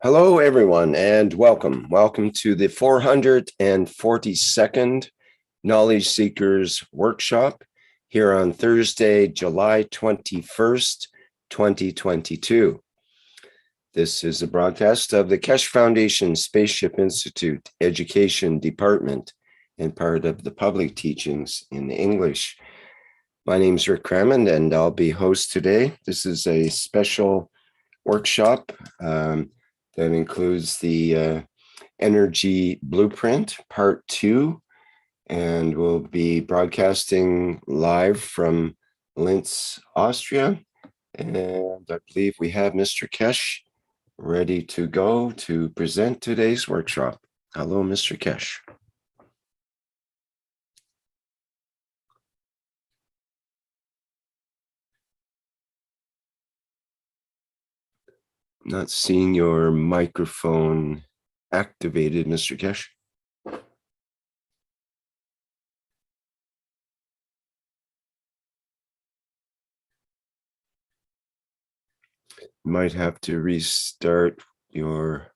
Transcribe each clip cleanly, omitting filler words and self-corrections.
Hello, everyone, and welcome. Welcome to the 442nd Knowledge Seekers Workshop here on Thursday, July 21st, 2022. This is a broadcast of the Keshe Foundation Spaceship Institute Education Department and part of the public teachings in English. My name is Rick Crammond, and I'll be host today. This is a special workshop that includes the Energy Blueprint Part 2, and we'll be broadcasting live from Linz, Austria. And I believe we have Mr. Keshe ready to go to present today's workshop. Hello, Mr. Keshe. Not seeing your microphone activated, Mr. Keshe. Might have to restart your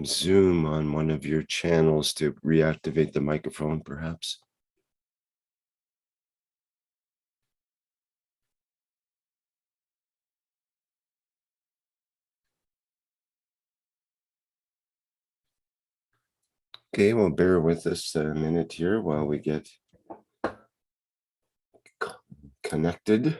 Zoom on one of your channels to reactivate the microphone, perhaps. Okay, well, bear with us a minute here while we get connected.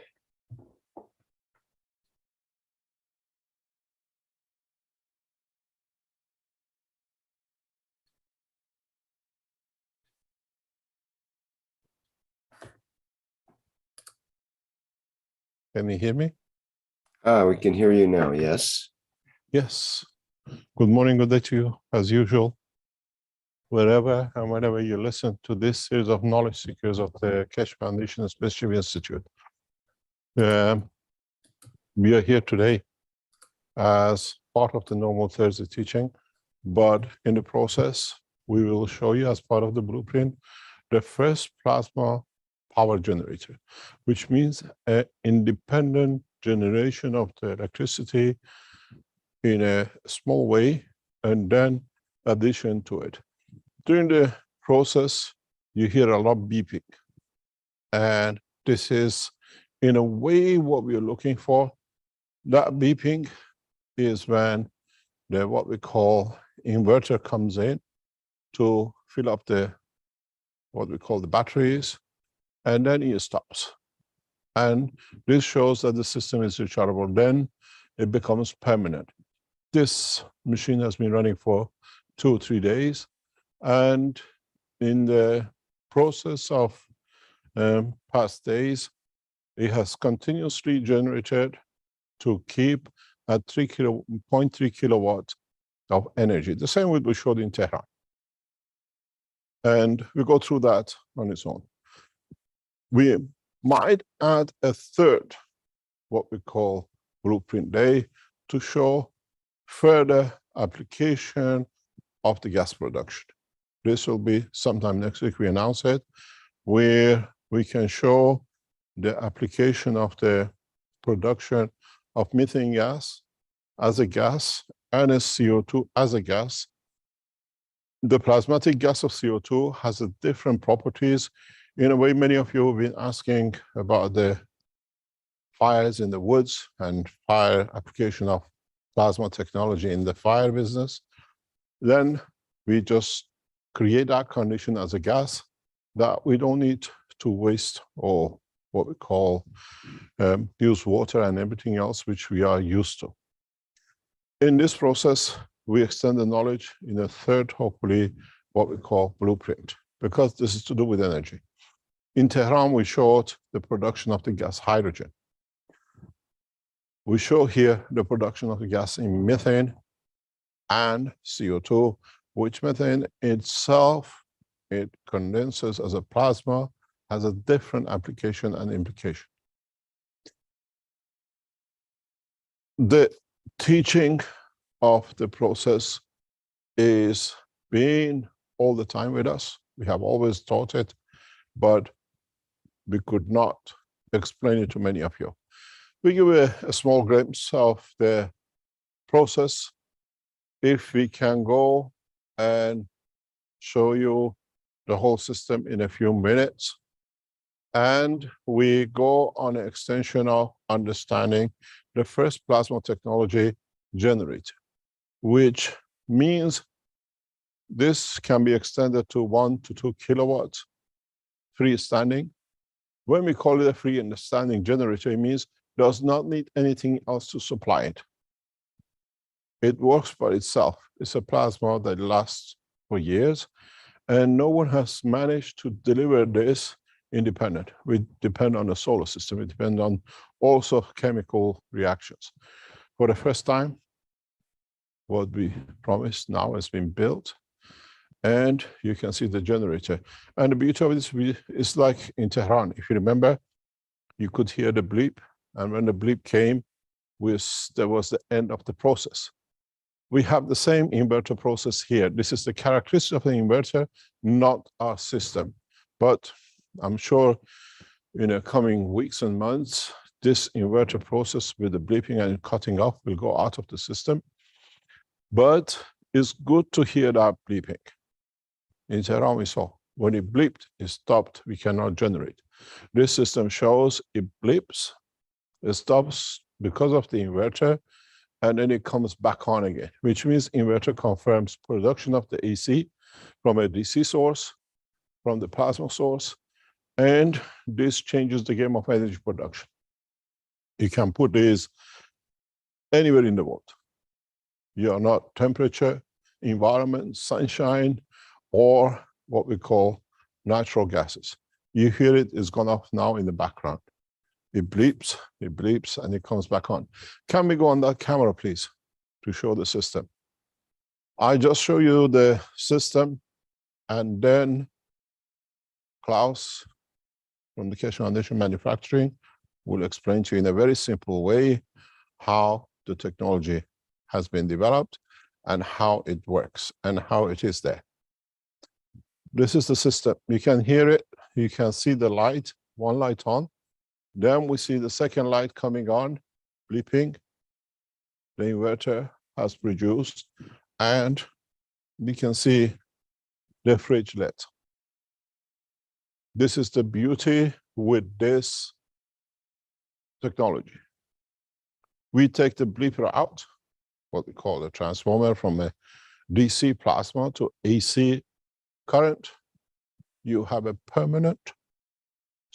Can you hear me? We can hear you now, yes. Yes. Good morning, good day to you, as usual. Wherever and whenever you listen to this series of knowledge seekers of the Keshe Foundation Spaceship Institute. We are here today as part of the normal Thursday teaching, but in the process, we will show you as part of the blueprint, the first plasma power generator, which means an independent generation of the electricity in a small way, and then addition to it. During the process, you hear a lot of beeping. And this is, in a way, what we are looking for. That beeping is when the what we call inverter comes in to fill up the what we call the batteries, and then it stops. And this shows that the system is rechargeable. Then it becomes permanent. This machine has been running for 2 or 3 days, and in the process of past days, it has continuously generated to keep at 0.3 kilowatts of energy, the same way we showed in Tehran. And we go through that on its own. We might add a third, what we call blueprint day, to show further application of the gas production. This will be sometime next week, we announce it, where we can show the application of the production of methane gas as a gas and a CO2 as a gas. The plasmatic gas of CO2 has a different properties. In a way, many of you have been asking about the fires in the woods and fire application of plasma technology in the fire business. Then we just create that condition as a gas that we don't need to waste or what we call use water and everything else which we are used to. In this process, we extend the knowledge in a third, hopefully, what we call blueprint, because this is to do with energy. In Tehran, we showed the production of the gas hydrogen. We show here the production of the gas in methane and CO2, which methane itself, it condenses as a plasma, has a different application and implication. The teaching of the process is being all the time with us. We have always taught it, but we could not explain it to many of you. We give a small glimpse of the process. If we can go and show you the whole system in a few minutes. And we go on an extension of understanding the first plasma technology generator, which means this can be extended to 1 to 2 kilowatts freestanding. When we call it a freestanding generator, it means does not need anything else to supply it. It works by itself. It's a plasma that lasts for years, and no one has managed to deliver this independent. We depend on the solar system. We depend on also chemical reactions. For the first time, what we promised now has been built, and you can see the generator. And the beauty of this is like in Tehran. If you remember, you could hear the bleep, and when the bleep came, there was the end of the process. We have the same inverter process here. This is the characteristic of the inverter, not our system. But I'm sure in the coming weeks and months, this inverter process with the bleeping and cutting off will go out of the system. But it's good to hear that bleeping. In Tehran, we saw when it bleeped, it stopped, we cannot generate. This system shows it bleeps, it stops because of the inverter, and then it comes back on again, which means inverter confirms production of the AC from a DC source, from the plasma source, and this changes the game of energy production. You can put this anywhere in the world. You are not temperature, environment, sunshine, or what we call natural gases. You hear it, it's gone off now in the background. It bleeps, and it comes back on. Can we go on that camera, please, to show the system? I just show you the system, and then Klaus from the Keshe Foundation Manufacturing will explain to you in a very simple way how the technology has been developed and how it works and how it is there. This is the system. You can hear it. You can see the light, one light on. Then we see the second light coming on, bleeping. The inverter has produced, and we can see the fridge lit. This is the beauty with this technology. We take the bleeper out, what we call a transformer, from a DC plasma to AC current. You have a permanent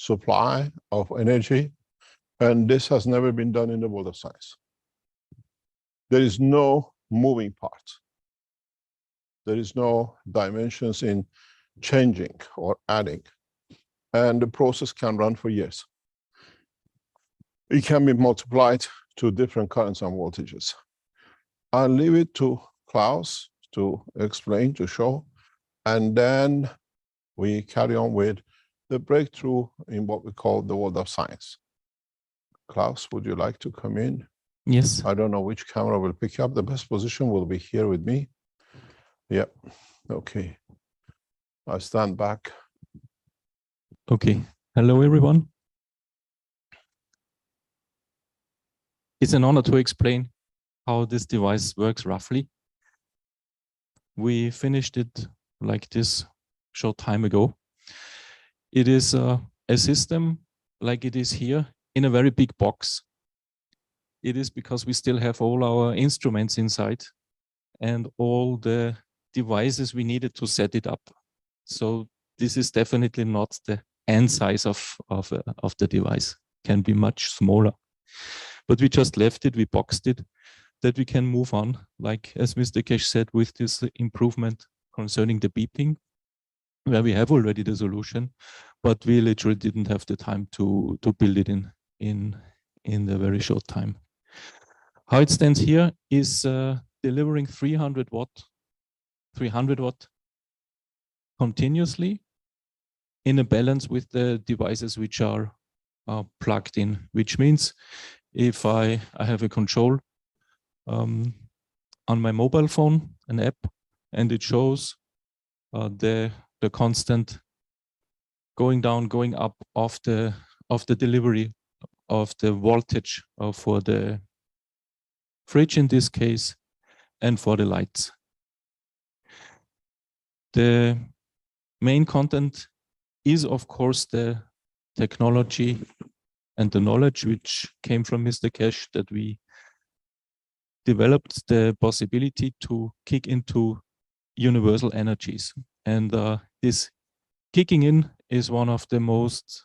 supply of energy, and this has never been done in the world of science. There is no moving part. There is no dimensions in changing or adding, and the process can run for years. It can be multiplied to different currents and voltages. I'll leave it to Klaus to explain, to show, and then we carry on with the breakthrough in what we call the world of science. Klaus, would you like to come in? Yes. I don't know which camera will pick up. The best position will be here with me. Yep. Okay. I stand back. Okay. Hello, everyone. It's an honor to explain how this device works roughly. We finished it like this short time ago. It is a system like it is here in a very big box. It is because we still have all our instruments inside and all the devices we needed to set it up. So this is definitely not the end size of the device. It can be much smaller. But we just left it, we boxed it, that we can move on, like as Mr. Keshe said, with this improvement concerning the beeping, where we have already the solution, but we literally didn't have the time to build it in the very short time. How it stands here is delivering 300 watt continuously in a balance with the devices which are plugged in, which means if I have a control on my mobile phone, an app, and it shows the constant going down, going up of the delivery of the voltage for the fridge in this case, and for the lights. The main content is, of course, the technology and the knowledge which came from Mr. Cash, that we developed the possibility to kick into universal energies. And this kicking in is one of the most,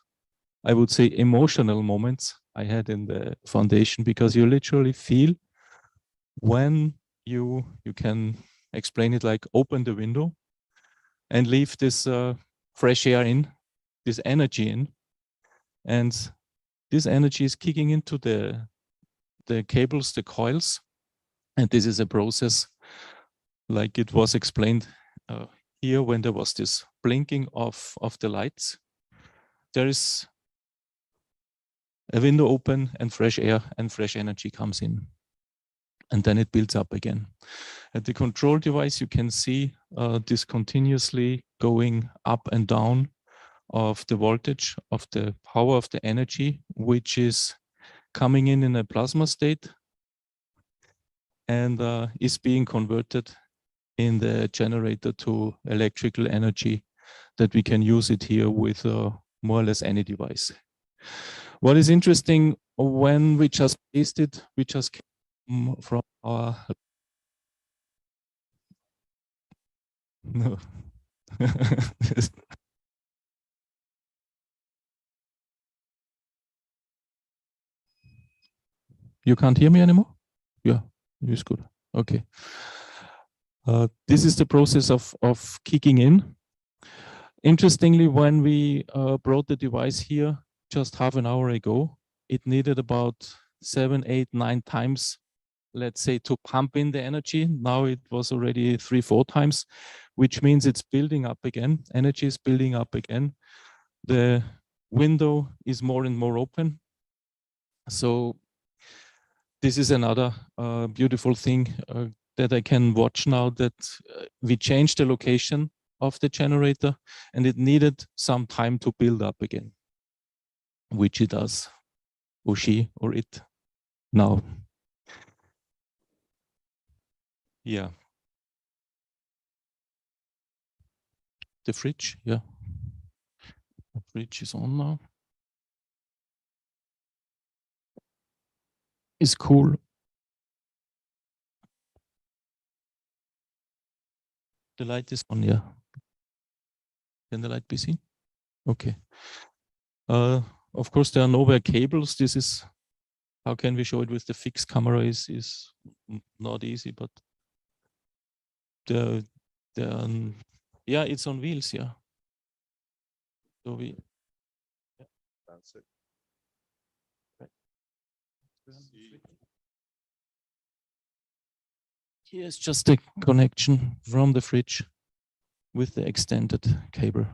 I would say, emotional moments I had in the foundation, because you literally feel when you can explain it like open the window and leave this fresh air in, this energy in, and this energy is kicking into the cables, the coils, and this is a process like it was explained here when there was this blinking of the lights. There is a window open and fresh air and fresh energy comes in, and then it builds up again. At the control device, you can see this continuously going up and down of the voltage, of the power of the energy, which is coming in a plasma state and is being converted in the generator to electrical energy that we can use it here with more or less any device. What is interesting, when we just tasted, we just came from our no. You can't hear me anymore? Yeah, it's good. Okay. This is the process of kicking in. Interestingly, when we brought the device here just half an hour ago, it needed about 7, 8, 9 times, let's say, to pump in the energy. Now it was already 3, 4 times, which means it's building up again. Energy is building up again. The window is more and more open. So this is another beautiful thing that I can watch now, that we changed the location of the generator and it needed some time to build up again, which it does, or she or it now. Yeah. The fridge, yeah. The fridge is on now. It's cool. The light is on, yeah. Can the light be seen? Okay. Of course, there are nowhere cables. This is, how can we show it with the fixed camera is not easy, but the yeah, it's on wheels, yeah. So we, yeah. That's it. Here's just a connection from the fridge with the extended cable.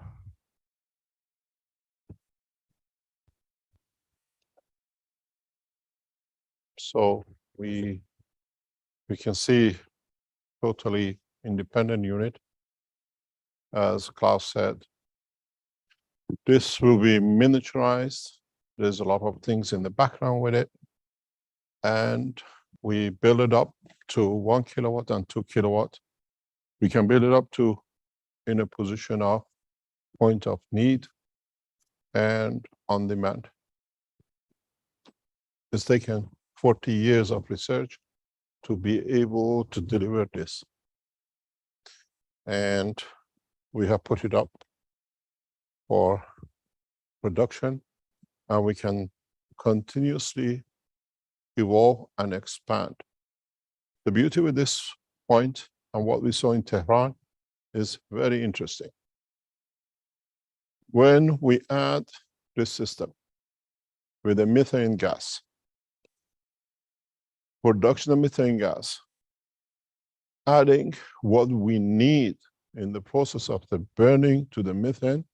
So we can see totally independent unit. As Klaus said, this will be miniaturized. There's a lot of things in the background with it. And we build it up to 1 kilowatt and 2 kilowatt. We can build it up to in a position of point of need and on demand. It's taken 40 years of research to be able to deliver this. And we have put it up for production, and we can continuously evolve and expand. The beauty with this point and what we saw in Tehran is very interesting. When we add this system with a methane gas, production of methane gas, adding what we need in the process of the burning to the methane,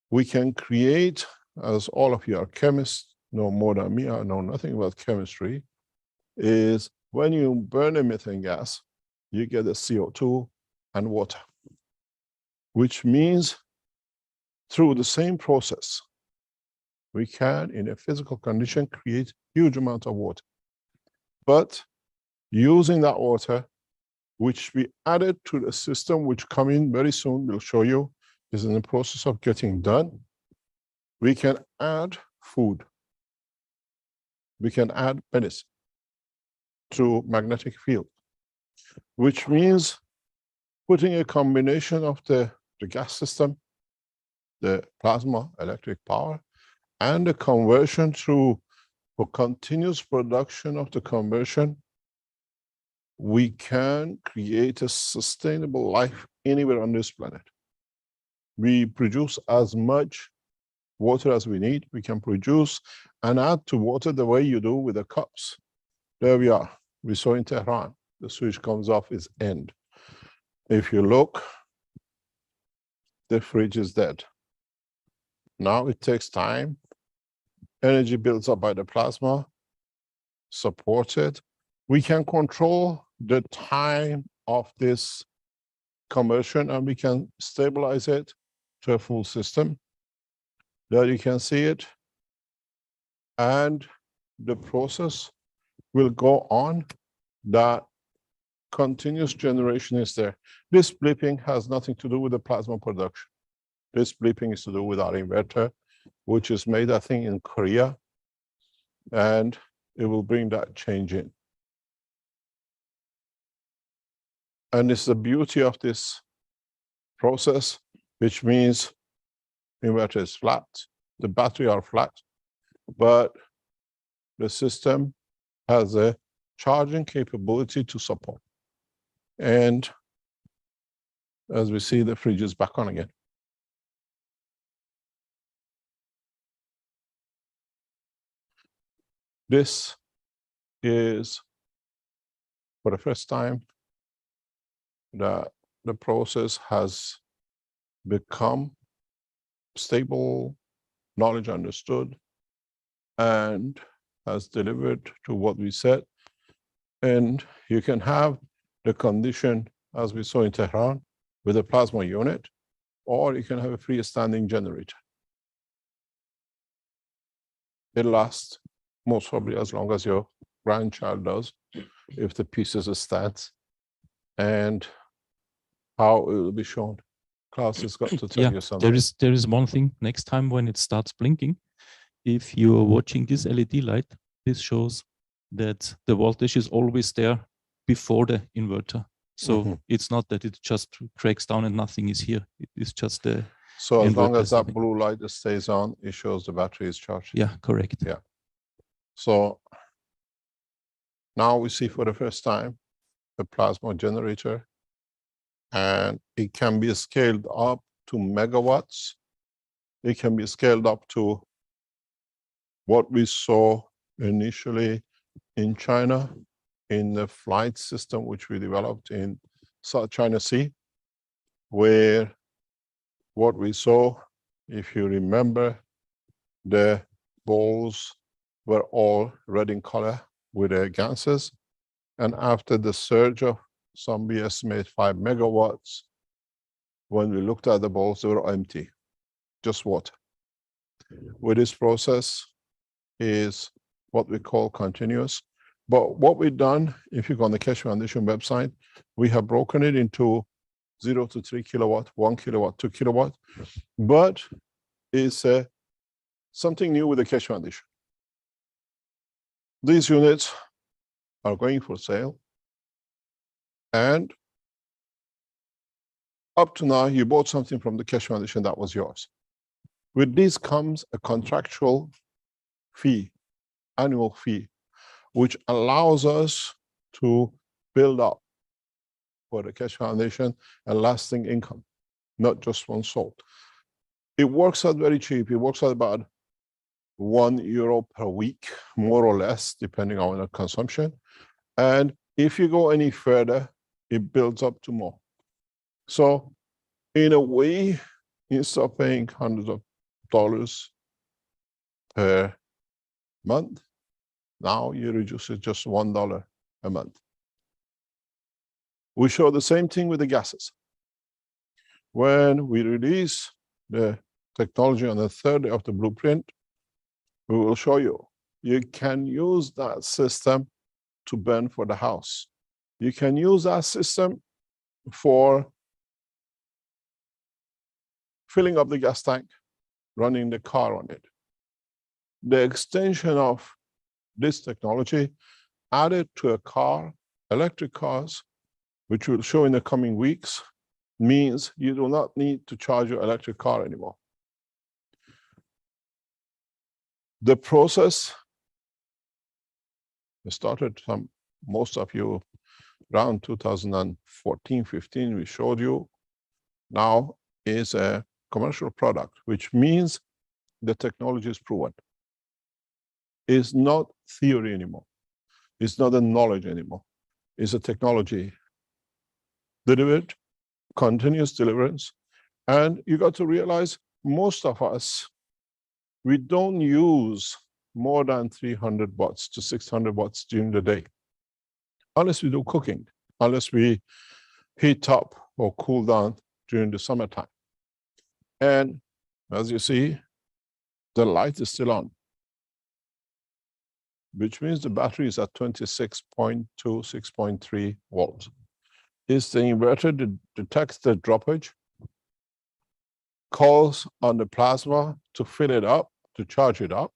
we can create, as all of you are chemists, know more than me, I know nothing about chemistry, is when you burn a methane gas, you get a CO2 and water, which means through the same process, we can, in a physical condition, create huge amount of water. but using that water, which we added to the system, which come in very soon, we'll show you, is in the process of getting done. We can add food. We can add medicine through magnetic field, which means putting a combination of the gas system, the plasma electric power, and the conversion through for continuous production of the conversion, we can create a sustainable life anywhere on this planet. We produce as much water as we need. We can produce and add to water the way you do with the cups. There we are. We saw in Tehran, the switch comes off its end. If you look, the fridge is dead. Now it takes time. Energy builds up by the plasma, supported. We can control the time of this conversion and we can stabilize it to a full system. There you can see it. And the process will go on. That continuous generation is there. This blipping has nothing to do with the plasma production. This blipping is to do with our inverter, which is made, I think, in Korea. And it will bring that change in. And it's the beauty of this process, which means inverter is flat, the battery are flat, but the system has a charging capability to support. And as we see, the fridge is back on again. This is for the first time that the process has become stable, knowledge understood, and has delivered to what we said. And you can have the condition as we saw in Tehran with a plasma unit, or you can have a freestanding generator. It lasts most probably as long as your grandchild does, if the pieces stand, and how it will be shown. Klaus has got to tell you something. There is one thing. Next time when it starts blinking, if you are watching this LED light, this shows that the voltage is always there before the inverter. So it's not that it just cracks down and nothing is here. It is just the So as long as that blue light stays on, it shows the battery is charged. Yeah, correct. Yeah. So now we see for the first time a plasma generator, and it can be scaled up to megawatts. It can be scaled up to what we saw initially in China in the flight system, which we developed in South China Sea, where what we saw, if you remember, the balls were all red in color with the gases. And after the surge of some, we estimate 5 megawatts, when we looked at the balls, they were empty, just water. With this process is what we call continuous. But what we've done, if you go on the Keshe Foundation website, we have broken it into 0 to 3 kilowatt, 1 kilowatt, 2 kilowatt. But it's something new with the Keshe Foundation. These units are going for sale. And up to now, you bought something from the Keshe Foundation that was yours. With this comes a contractual fee, annual fee, which allows us to build up for the Keshe Foundation a lasting income, not just one sold. It works out very cheap. It works out about €1 per week, more or less, depending on the consumption. And if you go any further, it builds up to more. So in a way, instead of paying hundreds of dollars per month, now you reduce it just $1 a month. We show the same thing with the gases. When we release the technology on the third day of the blueprint, we will show you. You can use that system to burn for the house. You can use that system for filling up the gas tank, running the car on it. The extension of this technology added to a car, electric cars, which we'll show in the coming weeks, means you do not need to charge your electric car anymore. The process started most of you around 2014, 15, we showed you. Now is a commercial product, which means the technology is proven. It's not theory anymore. It's not a knowledge anymore. It's a technology delivered, continuous deliverance. And you got to realize most of us, we don't use more than 300 watts to 600 watts during the day, unless we do cooking, unless we heat up or cool down during the summertime. And as you see, the light is still on, which means the battery is at 26.2, 6.3 volts. Is the inverter that detects the droppage, calls on the plasma to fill it up, to charge it up,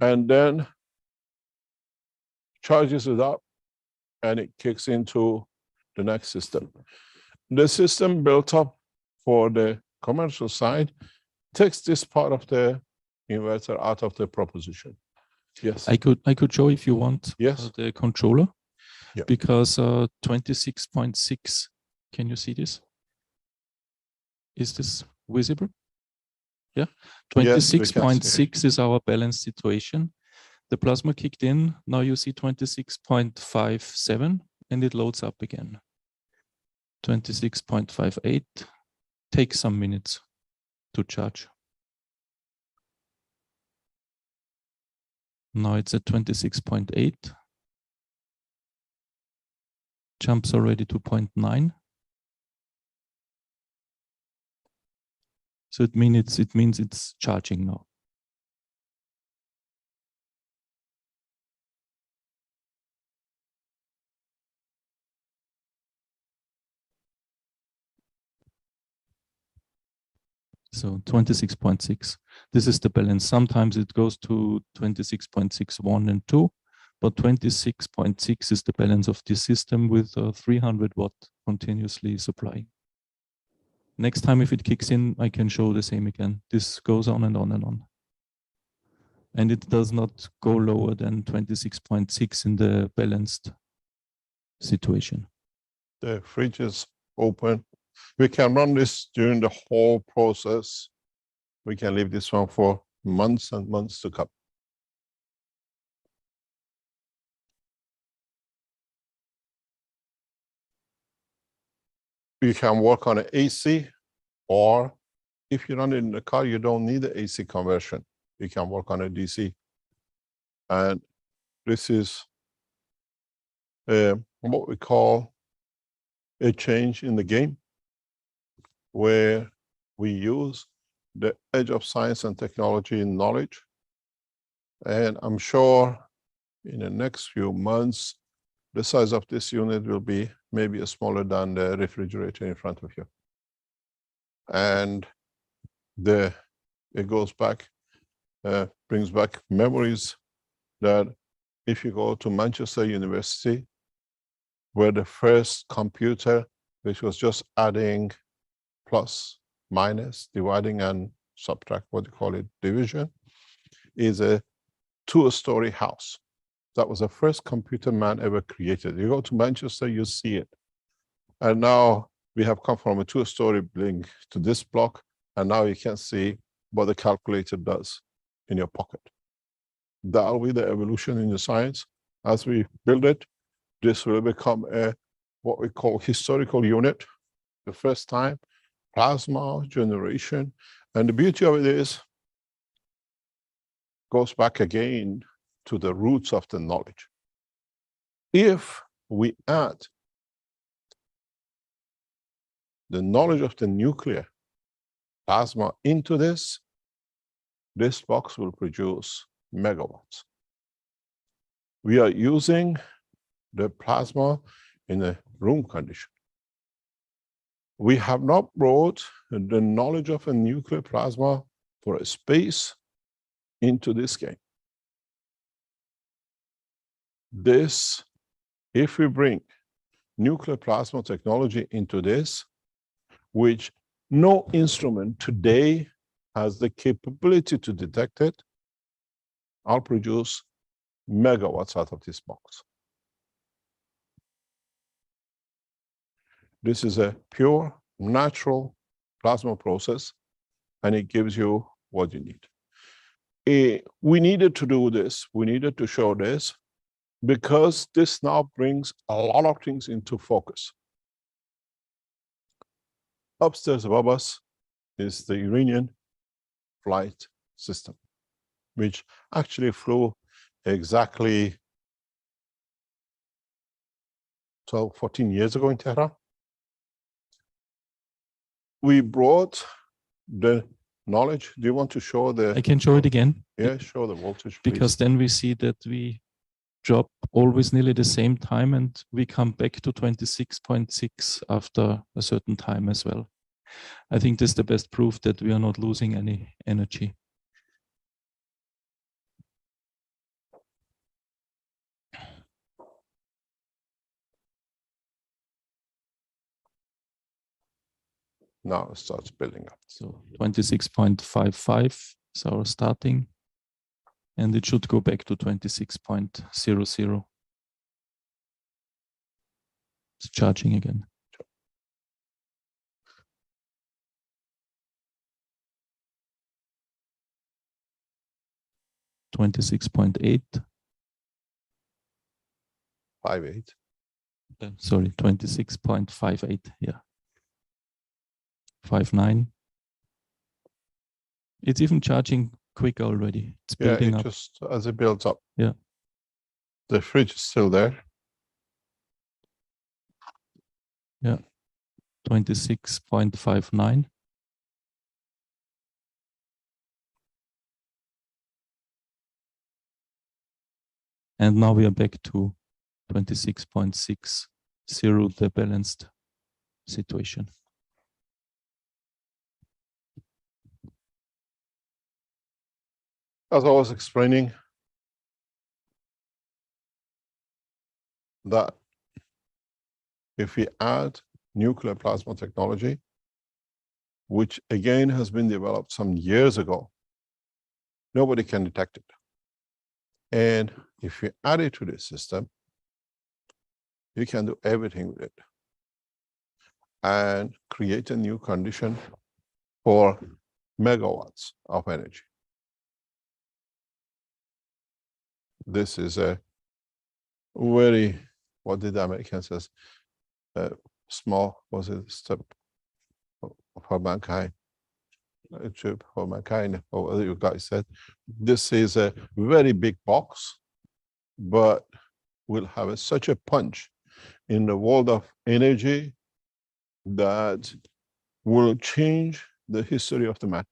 and then charges it up, and it kicks into the next system. The system built up for the commercial side takes this part of the inverter out of the proposition. Yes. I could show if you want. Yes. The controller. Yeah. Because 26.6, can you see this? Is this visible? Yeah. 26.6 is our balanced situation. The plasma kicked in. Now you see 26.57 and it loads up again. 26.58 takes some minutes to charge. Now it's at 26.8. Jumps already to 0.9. So it means it's charging now. So 26.6. This is the balance. Sometimes it goes to 26.61 and 2, but 26.6 is the balance of this system with 300 watt continuously supplying. Next time if it kicks in, I can show the same again. This goes on and on and on. And it does not go lower than 26.6 in the balanced situation. The fridge is open. We can run this during the whole process. We can leave this one for months and months to come. You can work on an AC, or if you run it in the car, you don't need the AC conversion. You can work on a DC. And this is what we call a change in the game, where we use the edge of science and technology and knowledge. And I'm sure in the next few months, the size of this unit will be maybe smaller than the refrigerator in front of you. And it goes back, brings back memories that if you go to Manchester University, where the first computer, which was just adding plus, minus, dividing and subtract, what you call it, division, is a 2-story house. That was the first computer man ever created. You go to Manchester, you see it. And now we have come from a 2-story building to this block, and now you can see what the calculator does in your pocket. That will be the evolution in the science. As we build it, this will become a what we call historical unit. The first time, plasma generation. And the beauty of it is, goes back again to the roots of the knowledge. If we add the knowledge of the nuclear plasma into this, this box will produce megawatts. We are using the plasma in a room condition. We have not brought the knowledge of a nuclear plasma for a space into this game. This, if we bring nuclear plasma technology into this, which no instrument today has the capability to detect it, I'll produce megawatts out of this box. This is a pure, natural plasma process, and it gives you what you need. We needed to do this, we needed to show this, because this now brings a lot of things into focus. Upstairs above us is the Iranian flight system, which actually flew exactly 12, 14 years ago in Tehran. We brought the knowledge. Do you want to show the... I can show it again. Yeah, show the voltage, please. Because then we see that we drop always nearly the same time, and we come back to 26.6 after a certain time as well. I think this is the best proof that we are not losing any energy. Now it starts building up. So 26.55 is our starting, and it should go back to 26.00. It's charging again. 26.8. 58. Sorry, 26.58. Yeah. 59. It's even charging quick already. It's building up. Just as it builds up. Yeah. The fridge is still there. Yeah. 26.59. And now we are back to 26.60, the balanced situation. As I was explaining, that if we add nuclear plasma technology, which again has been developed some years ago, nobody can detect it. And if you add it to this system, you can do everything with it and create a new condition for megawatts of energy. This is a very, what did the American says, small, was it step for mankind, a trip for mankind, or whatever you guys said. This is a very big box, but will have such a punch in the world of energy that will change the history of the man.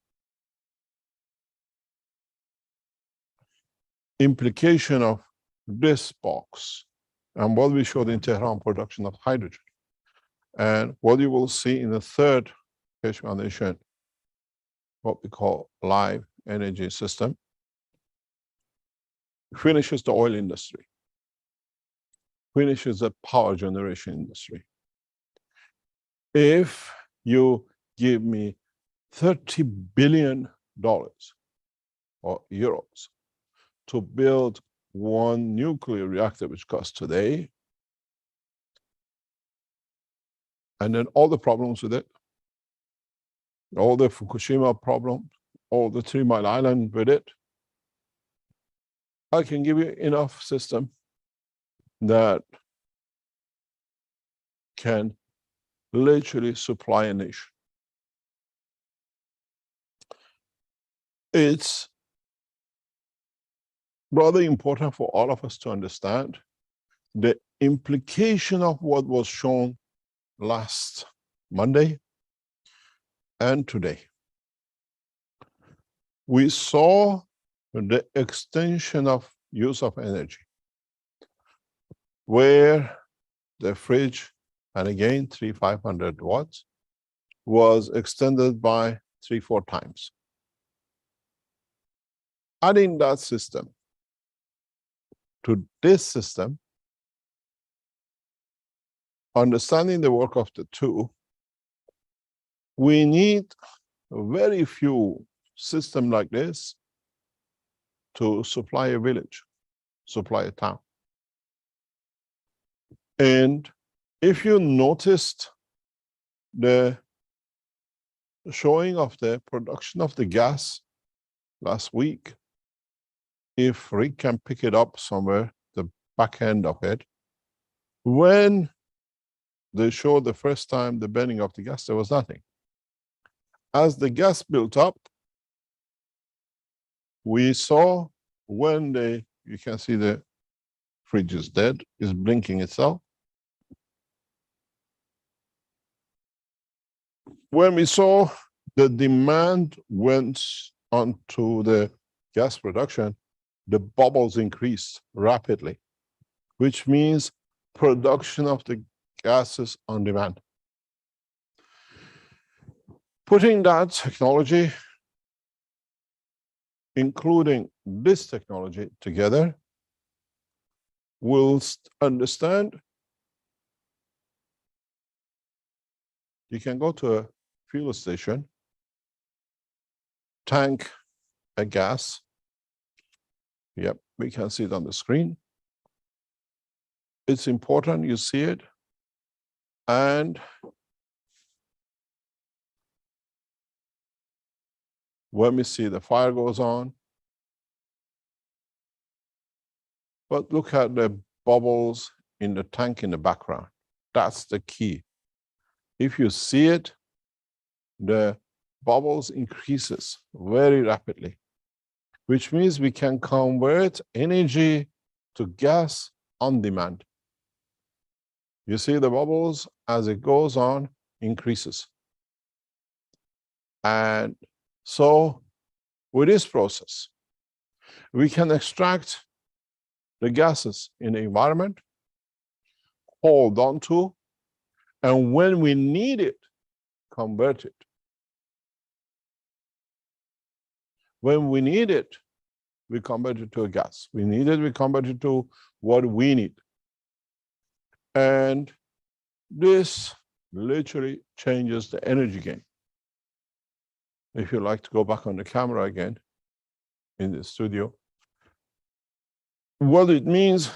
Implication of this box and what we showed in Tehran, production of hydrogen, and what you will see in the third Keshe Foundation, what we call live energy system, finishes the oil industry, finishes the power generation industry. If you give me $30 billion or euros to build one nuclear reactor, which costs today, and then all the problems with it, all the Fukushima problem, all the 3 Mile Island with it, I can give you enough system that can literally supply a nation. It's rather important for all of us to understand the implication of what was shown last Monday and today. We saw the extension of use of energy. where the fridge, and again 3,500 watts, was extended by 3-4 times. Adding that system to this system, understanding the work of the two, we need very few systems like this to supply a village, supply a town. And if you noticed the showing of the production of the gas last week, if Rick can pick it up somewhere, the back end of it, when they showed the first time the burning of the gas, there was nothing. As the gas built up, we saw when you can see the fridge is dead, is blinking itself. When we saw the demand went onto the gas production, the bubbles increased rapidly, which means production of the gases on demand. Putting that technology, including this technology together, we'll understand. You can go to a fuel station, tank a gas. Yep, we can see it on the screen. It's important you see it. And when we see the fire goes on, but look at the bubbles in the tank in the background. That's the key. If you see it, the bubbles increases very rapidly, which means we can convert energy to gas on demand. You see the bubbles as it goes on increases. And so with this process, we can extract the gases in the environment, hold on to, and when we need it, convert it. When we need it, we convert it to a gas. We need it, we convert it to what we need. And this literally changes the energy game. If you like to go back on the camera again in the studio, what it means,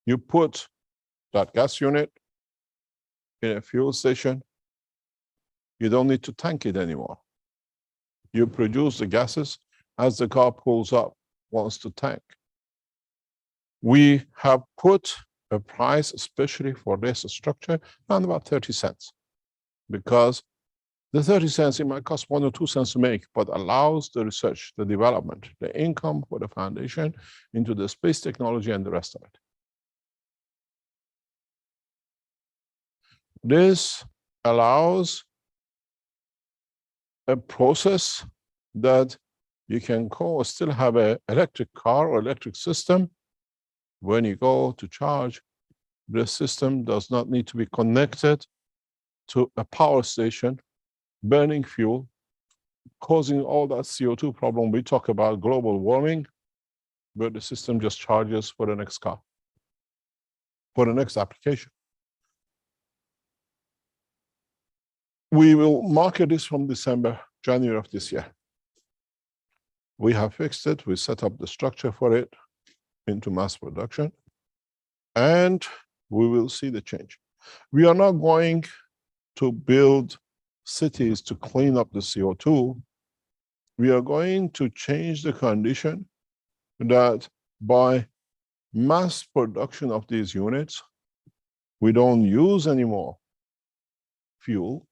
you put that gas unit in a fuel station, you don't need to tank it anymore. You produce the gases as the car pulls up, wants to tank. We have put a price, especially for this structure, around about 30 cents. Because the 30 cents, it might cost 1 or 2 cents to make, but allows the research, the development, the income for the foundation into the space technology and the rest of it. This allows a process that you can still have an electric car or electric system. When you go to charge, the system does not need to be connected to a power station, burning fuel, causing all that CO2 problem. We talk about global warming, but the system just charges for the next car, for the next application. We will market this from December, January of this year. We have fixed it. We set up the structure for it into mass production, and we will see the change. We are not going to build cities to clean up the CO2. We are going to change the condition that by mass production of these units, we don't use any more fuel.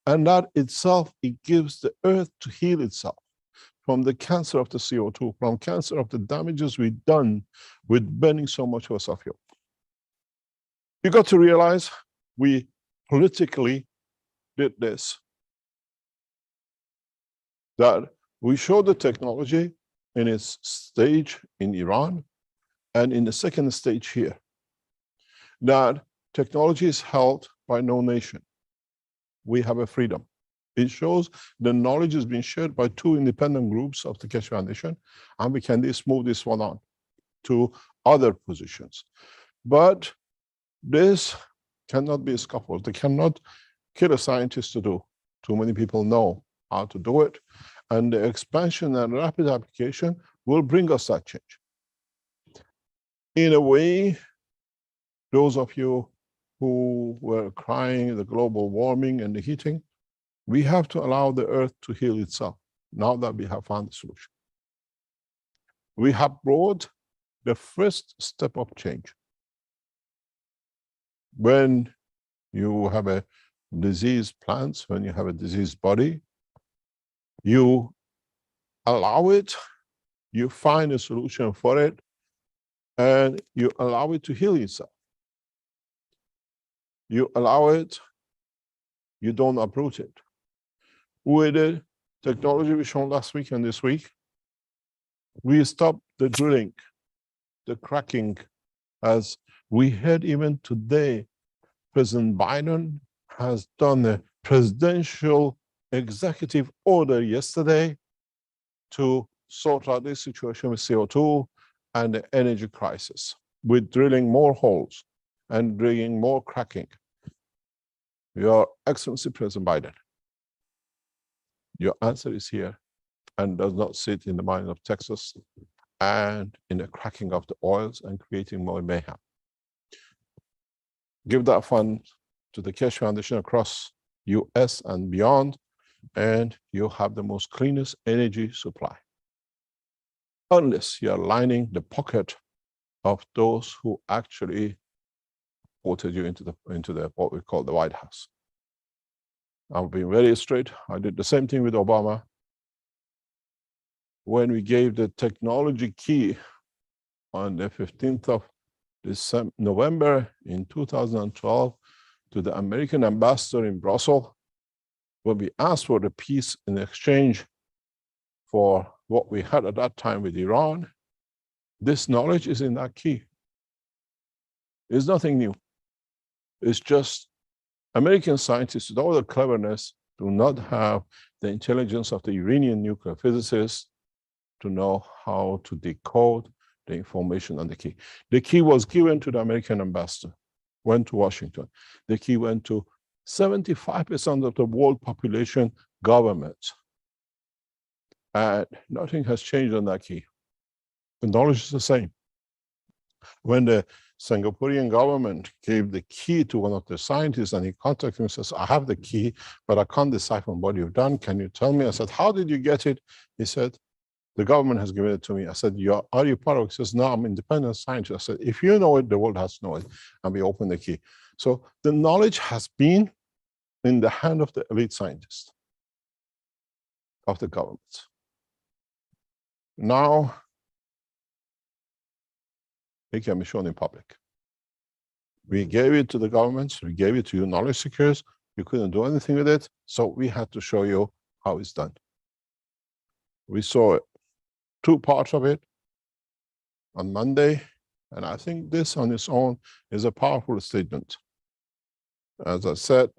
And that itself, it gives the earth to heal itself from the cancer of the CO2, from cancer of the damages we've done with burning so much fossil fuel. You got to realize we politically did this. That we showed the technology in its stage in Iran, and in the second stage here, that technology is held by no nation. We have a freedom. It shows the knowledge is being shared by two independent groups of the Keshe Foundation, and we can move this one on to other positions. But this cannot be scaffolded. They cannot kill a scientist to do. Too many people know how to do it. And the expansion and rapid application will bring us that change. In a way, those of you who were crying the global warming and the heating, we have to allow the earth to heal itself now that we have found the solution. We have brought the first step of change. When you have a diseased plant, when you have a diseased body, you allow it, you find a solution for it, and you allow it to heal itself. You allow it, you don't uproot it. With the technology we showed last week and this week, we stopped the drilling, the cracking. As we heard even today, President Biden has done a presidential executive order yesterday to sort out this situation with CO2 and the energy crisis, with drilling more holes and drilling more cracking. Your Excellency President Biden, your answer is here and does not sit in the mind of Texas and in the cracking of the oils and creating more mayhem. Give that fund to the Keshe Foundation across US and beyond, and you have the most cleanest energy supply. Unless you're lining the pocket of those who actually voted you into the what we call the White House. I'm being very straight. I did the same thing with Obama. When we gave the technology key on the 15th of November in 2012 to the American ambassador in Brussels, when we asked for the peace in exchange for what we had at that time with Iran, this knowledge is in that key. It's nothing new. It's just American scientists, with all the cleverness, do not have the intelligence of the Iranian nuclear physicists to know how to decode the information on the key. The key was given to the American ambassador, went to Washington. The key went to 75% of the world population governments. And nothing has changed on that key. The knowledge is the same. When the Singaporean government gave the key to one of the scientists and he contacted me and says, I have the key, but I can't decipher what you've done. Can you tell me? I said, how did you get it? He said, the government has given it to me. I said, are you part of it? He says, no, I'm an independent scientist. I said, if you know it, the world has to know it. And we opened the key. So the knowledge has been in the hand of the elite scientists of the governments. Now, it can be shown in public. We gave it to the governments, we gave it to you knowledge seekers, you couldn't do anything with it, so we had to show you how it's done. We saw two parts of it on Monday, and I think this on its own is a powerful statement. As I said,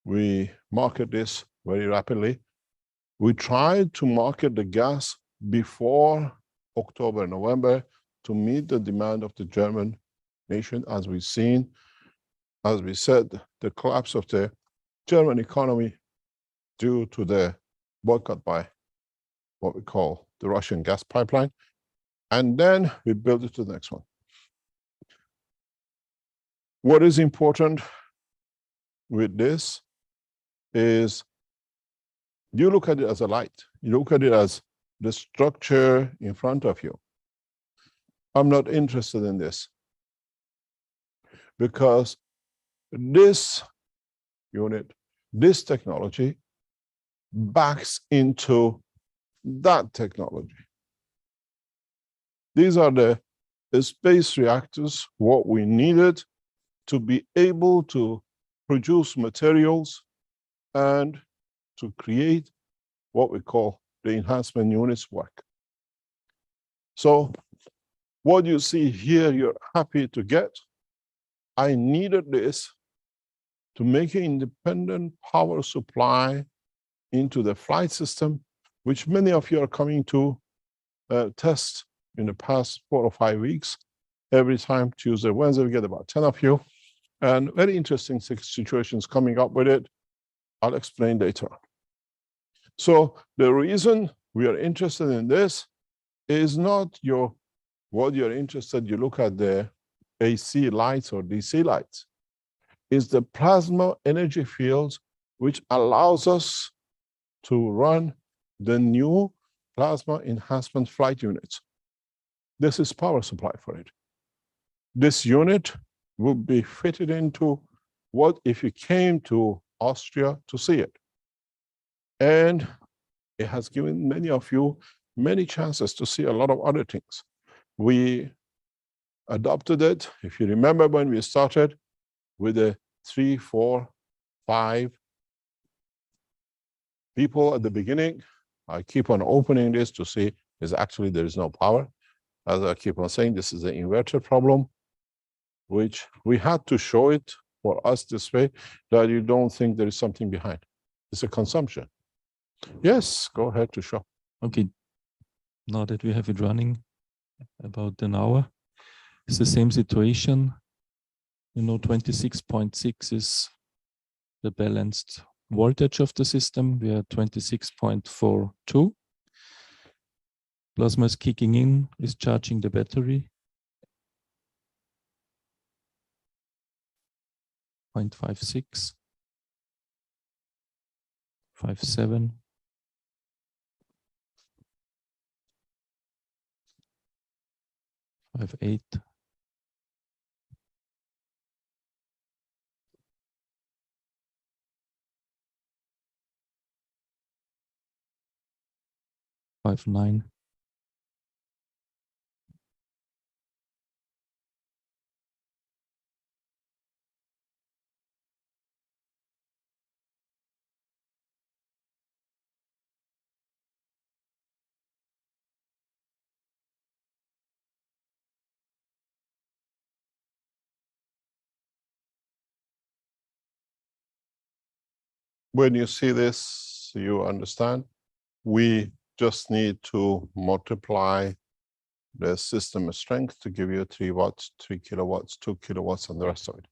we market this very rapidly. We tried to market the gas before October, November, to meet the demand of the German nation, as we've seen, as we said, the collapse of the German economy due to the boycott by what we call the Russian gas pipeline. And then we built it to the next one. What is important with this is you look at it as a light. You look at it as the structure in front of you. I'm not interested in this because this unit, this technology backs into that technology. These are the space reactors, what we needed to be able to produce materials and to create what we call the enhancement units work. So What you see here, you're happy to get. I needed this to make an independent power supply into the flight system, which many of you are coming to test in the past 4 or 5 weeks. Every time, Tuesday, Wednesday, we get about 10 of you. And very interesting situations coming up with it. I'll explain later on. So the reason we are interested in this is not what you're interested, you look at the AC lights or DC lights. Is the plasma energy fields which allows us to run the new plasma enhancement flight units. This is power supply for it. This unit would be fitted into what if you came to Austria to see it. And it has given many of you many chances to see a lot of other things. We adopted it, if you remember when we started with the 3, 4, 5 people at the beginning. I keep on opening this to see is actually there is no power. As I keep on saying, this is an inverter problem, which we had to show it for us this way, that you don't think there is something behind. It's a consumption. Yes, go ahead to show. Okay, now that we have it running about an hour, it's the same situation. 26.6 is the balanced voltage of the system. We are 26.42. Plasma is kicking in, is charging the battery. 0.56, 57, 58, 59, when you see this, you understand. We just need to multiply the system strength to give you 3 watts, 3 kilowatts, 2 kilowatts, and the rest of it.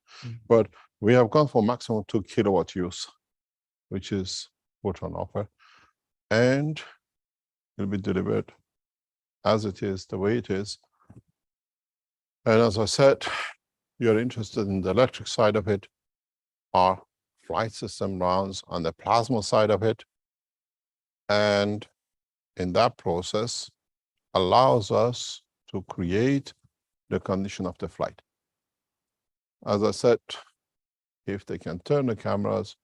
But we have gone for maximum 2 kilowatt use, which is put on offer. And it'll be delivered as it is, the way it is. And as I said, you're interested in the electric side of it. Our flight system runs on the plasma side of it. And in that process, allows us to create the condition of the flight. As I said, if they can turn the cameras,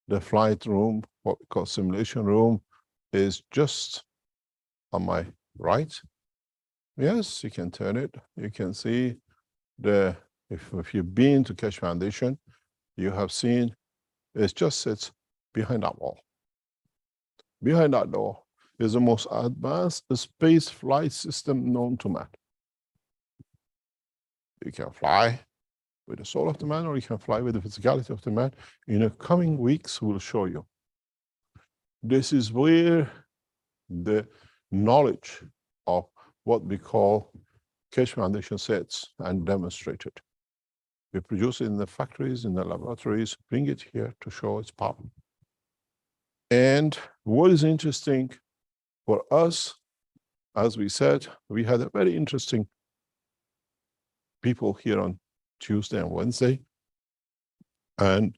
the flight room, what we call simulation room, is just on my right. Yes, you can turn it. You can see if you've been to Keshe Foundation, you have seen it just sits behind that wall. Behind that door is the most advanced space flight system known to man. You can fly with the soul of the man, or you can fly with the physicality of the man. In the coming weeks, we'll show you. This is where the knowledge of what we call Keshe Foundation sets and demonstrated. We produce it in the factories, in the laboratories, bring it here to show its power. And what is interesting for us, as we said, we had a very interesting people here on Tuesday and Wednesday. And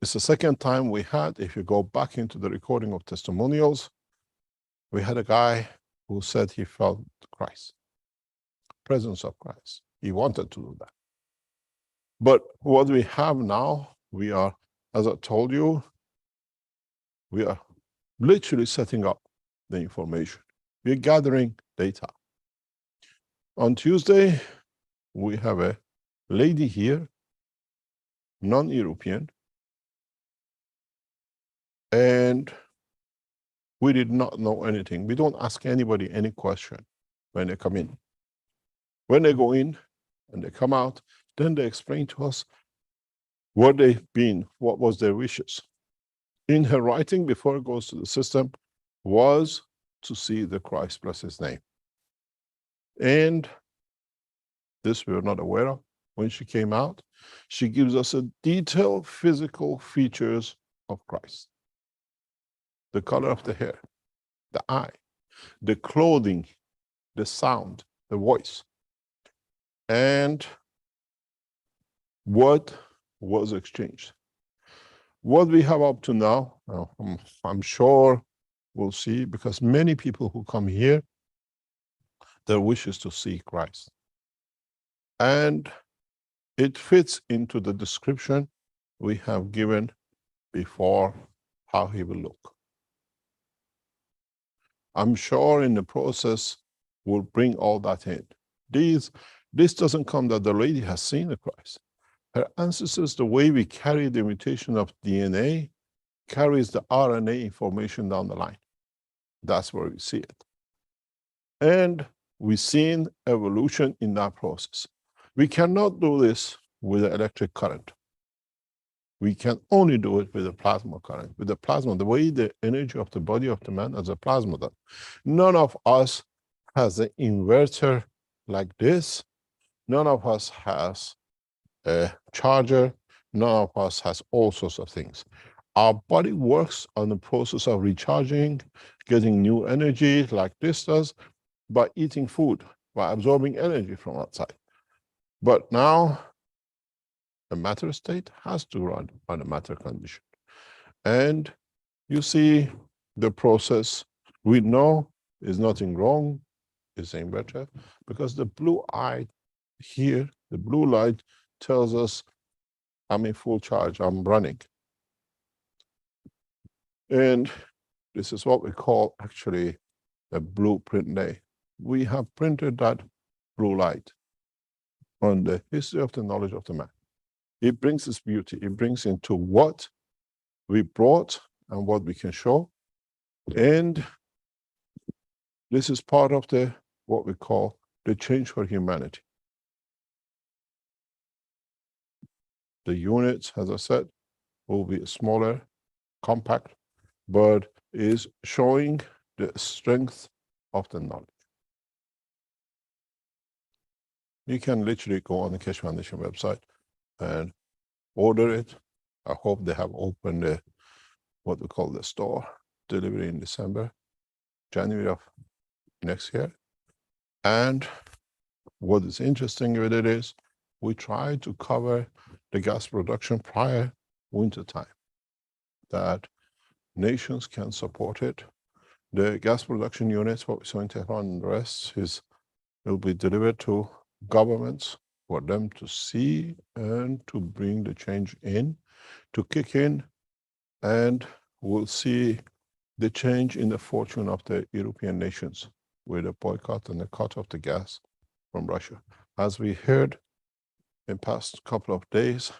it's the second time we had, if you go back into the recording of testimonials, we had a guy who said he felt Christ, presence of Christ. He wanted to do that. But what we have now, we are, as I told you, we are literally setting up the information. We're gathering data. On Tuesday, we have a lady here, non-European, and we did not know anything. We don't ask anybody any question when they come in. When they go in and they come out, then they explain to us what they've been, what was their wishes. In her writing before it goes to the system was to see the Christ, bless his name. And this we were not aware of. When she came out, she gives us a detailed physical features of Christ. The color of the hair, the eye, the clothing, the sound, the voice. And what was exchanged. What we have up to now, I'm sure we'll see, because many people who come here, their wish is to see Christ. And it fits into the description we have given before how he will look. I'm sure in the process we'll bring all that in. This doesn't come that the lady has seen the Christ. Her ancestors, the way we carry the mutation of DNA, carries the RNA information down the line. That's where we see it. And we've seen evolution in that process. We cannot do this with an electric current. We can only do it with a plasma current. With the plasma, the way the energy of the body of the man as a plasma does. None of us has an inverter like this. None of us has a charger. None of us has all sorts of things. Our body works on the process of recharging, getting new energy like this does, by eating food, by absorbing energy from outside. But now, the matter state has to run on a matter condition. And you see the process. We know there's nothing wrong, it's saying better, because the blue eye here, the blue light tells us I'm in full charge, I'm running. And this is what we call actually a blueprint day. We have printed that blue light on the history of the knowledge of the man. It brings its beauty, it brings into what we brought and what we can show. And this is part of the what we call the change for humanity. The units, as I said, will be smaller, compact, but is showing the strength of the knowledge. You can literally go on the Keshe Foundation website and order it. I hope they have opened the, what we call the store, delivery in December, January of next year. And what is interesting with it is we try to cover the gas production prior winter time, that nations can support it. The gas production units, what we saw in Tehran and the rest, will be delivered to governments for them to see and to bring the change in, to kick in, and we'll see the change in the fortune of the European nations with the boycott and the cut of the gas from Russia. As we heard in past couple of days,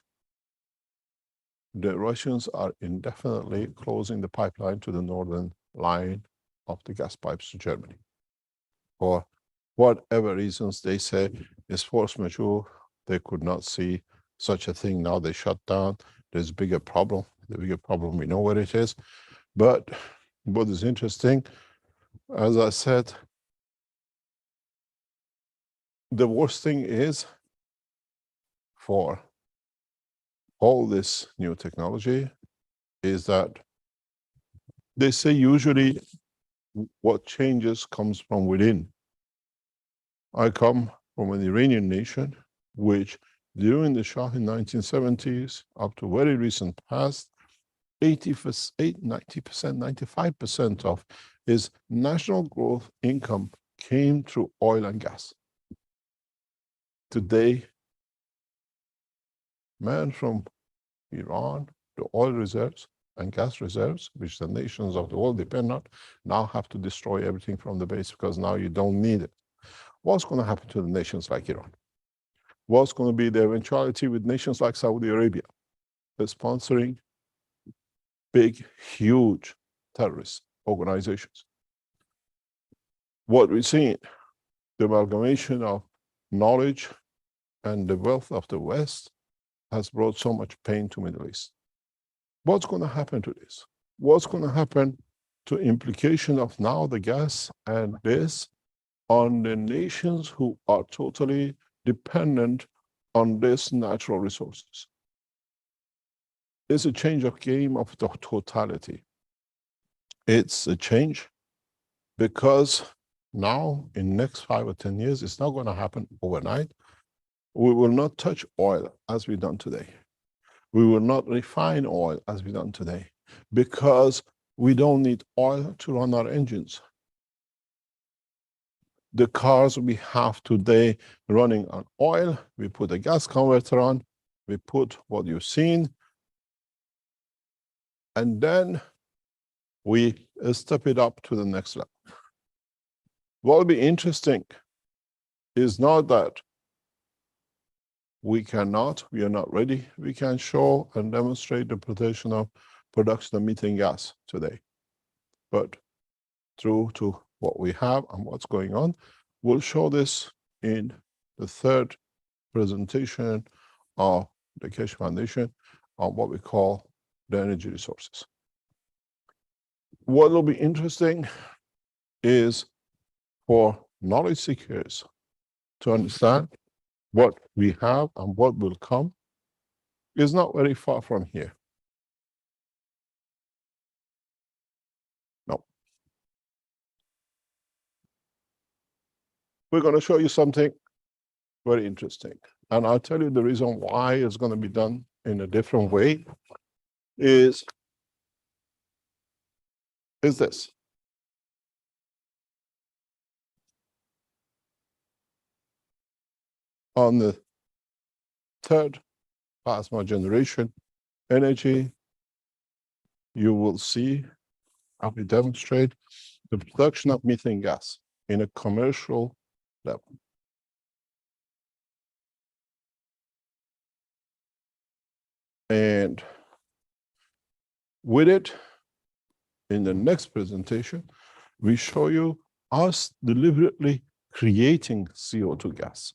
the Russians are indefinitely closing the pipeline to the northern line of the gas pipes to Germany. For whatever reasons they say is force majeure, they could not see such a thing. Now they shut down. There's a bigger problem. The bigger problem, we know what it is. But what is interesting, as I said, the worst thing is for all this new technology is that they say usually what changes comes from within. I come from an Iranian nation, which during the Shah in 1970s, up to very recent past, 80%, 90%, 95% of his national growth income came through oil and gas. Today, man from Iran, the oil reserves and gas reserves, which the nations of the world depend on, now have to destroy everything from the base because now you don't need it. What's going to happen to the nations like Iran? What's going to be the eventuality with nations like Saudi Arabia? They're sponsoring big, huge terrorist organizations. What we're seeing, the amalgamation of knowledge and the wealth of the West has brought so much pain to Middle East. What's going to happen to this? What's going to happen to implication of now the gas and this on the nations who are totally dependent on these natural resources? It's a change of game of the totality. It's a change because now in next 5 or 10 years, it's not going to happen overnight. We will not touch oil as we've done today. We will not refine oil as we've done today because we don't need oil to run our engines. The cars we have today running on oil, we put a gas converter on, we put what you've seen, and then we step it up to the next level. What will be interesting is not that we are not ready. We can show and demonstrate the production of methane gas today. But through to what we have and what's going on, we'll show this in the third presentation of the Keshe Foundation on what we call the energy resources. What will be interesting is for knowledge seekers to understand what we have and what will come is not very far from here. No. We're going to show you something very interesting. And I'll tell you the reason why it's going to be done in a different way is this. On the third plasma generation energy, you will see, I will demonstrate the production of methane gas in a commercial level. And with it, in the next presentation, we show you us deliberately creating CO2 gas.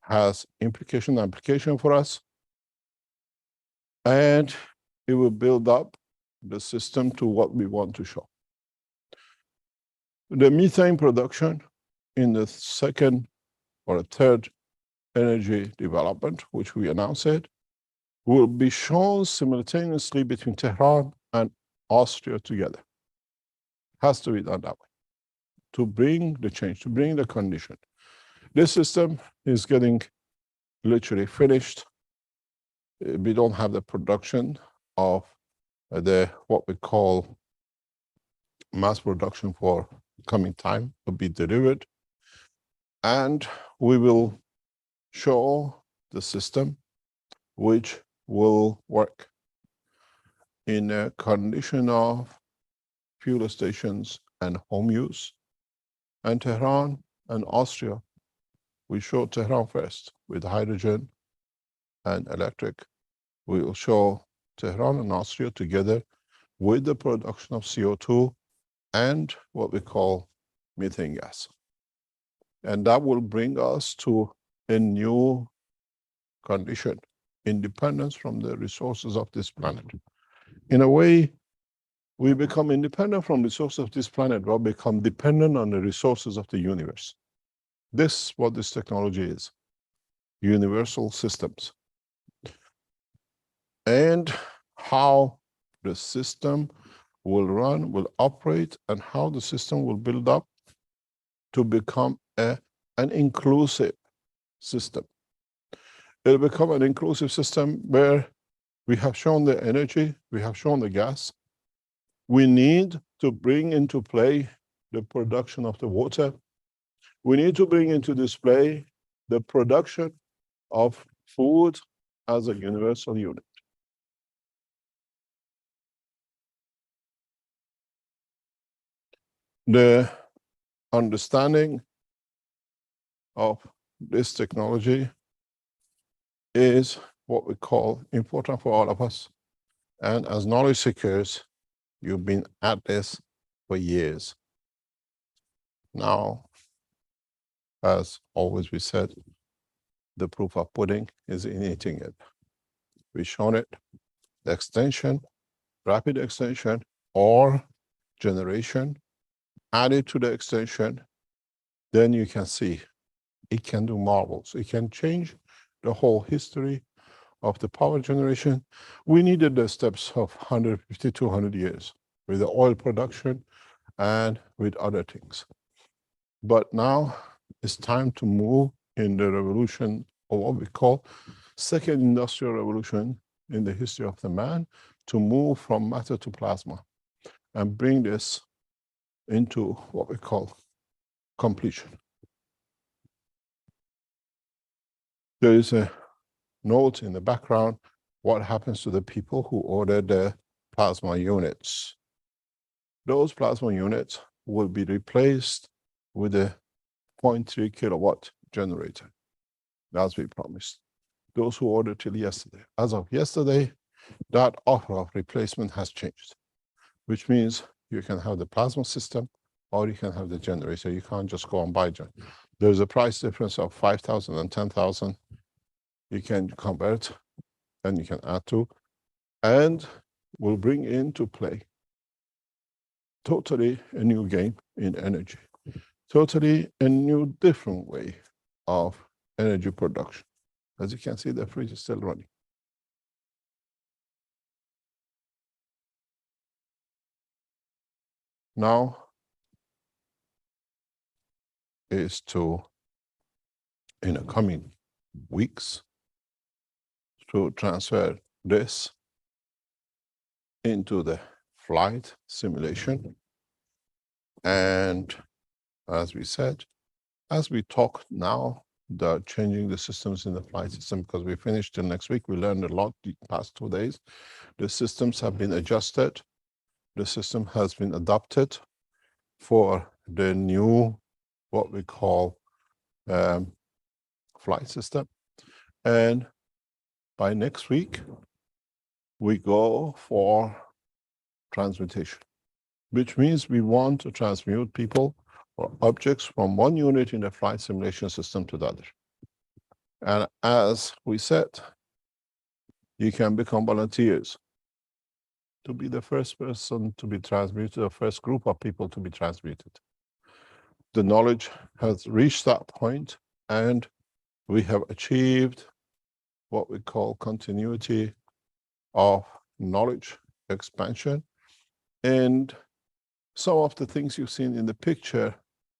Has application for us, and it will build up the system to what we want to show. The methane production in the second or third energy development, which we announced it, will be shown simultaneously between Tehran and Austria together. Has to be done that way to bring the change, to bring the condition. This system is getting literally finished. We don't have the production of what we call mass production for coming time to be delivered. And we will show the system which will work in a condition of fuel stations and home use. And Tehran and Austria, we show Tehran first with hydrogen and electric. We will show Tehran and Austria together with the production of CO2 and what we call methane gas. And that will bring us to a new condition, independence from the resources of this planet. In a way, we become independent from resources of this planet, but become dependent on the resources of the universe. This is what this technology is, universal systems. And how the system will run, will operate, and how the system will build up to become an inclusive system. It'll become an inclusive system where we have shown the energy, we have shown the gas. We need to bring into play the production of the water. We need to bring into display the production of food as a universal unit. The understanding of this technology is what we call important for all of us. And as knowledge seekers, you've been at this for years. Now, as always we said, the proof of pudding is in eating it. We've shown it, the extension, rapid extension or generation, added to the extension, then you can see it can do marvels. It can change the whole history of the power generation. We needed the steps of 150, 200 years with the oil production and with other things. But now it's time to move in the revolution of what we call second industrial revolution in the history of the man, to move from matter to plasma and bring this into what we call completion. There is a note in the background, what happens to the people who order the plasma units. Those plasma units will be replaced with a 0.3 kilowatt generator, as we promised. Those who ordered till yesterday. As of yesterday, that offer of replacement has changed, which means you can have the plasma system or you can have the generator. You can't just go and buy it. There's a price difference of 5,000 and 10,000. You can convert and you can add to, and will bring into play totally a new game in energy, totally a new different way of energy production. As you can see, the fridge is still running. Now is to, in the coming weeks, to transfer this into the flight simulation. And as we said, as we talk now, they're changing the systems in the flight system because we finished till next week. We learned a lot the past 2 days. The systems have been adjusted. The system has been adapted for the new, what we call flight system. And by next week, we go for transmutation, which means we want to transmute people or objects from one unit in the flight simulation system to the other. And as we said, you can become volunteers to be the first person to be transmuted, the first group of people to be transmuted. The knowledge has reached that point, and we have achieved what we call continuity of knowledge expansion. And some of the things you've seen in the picture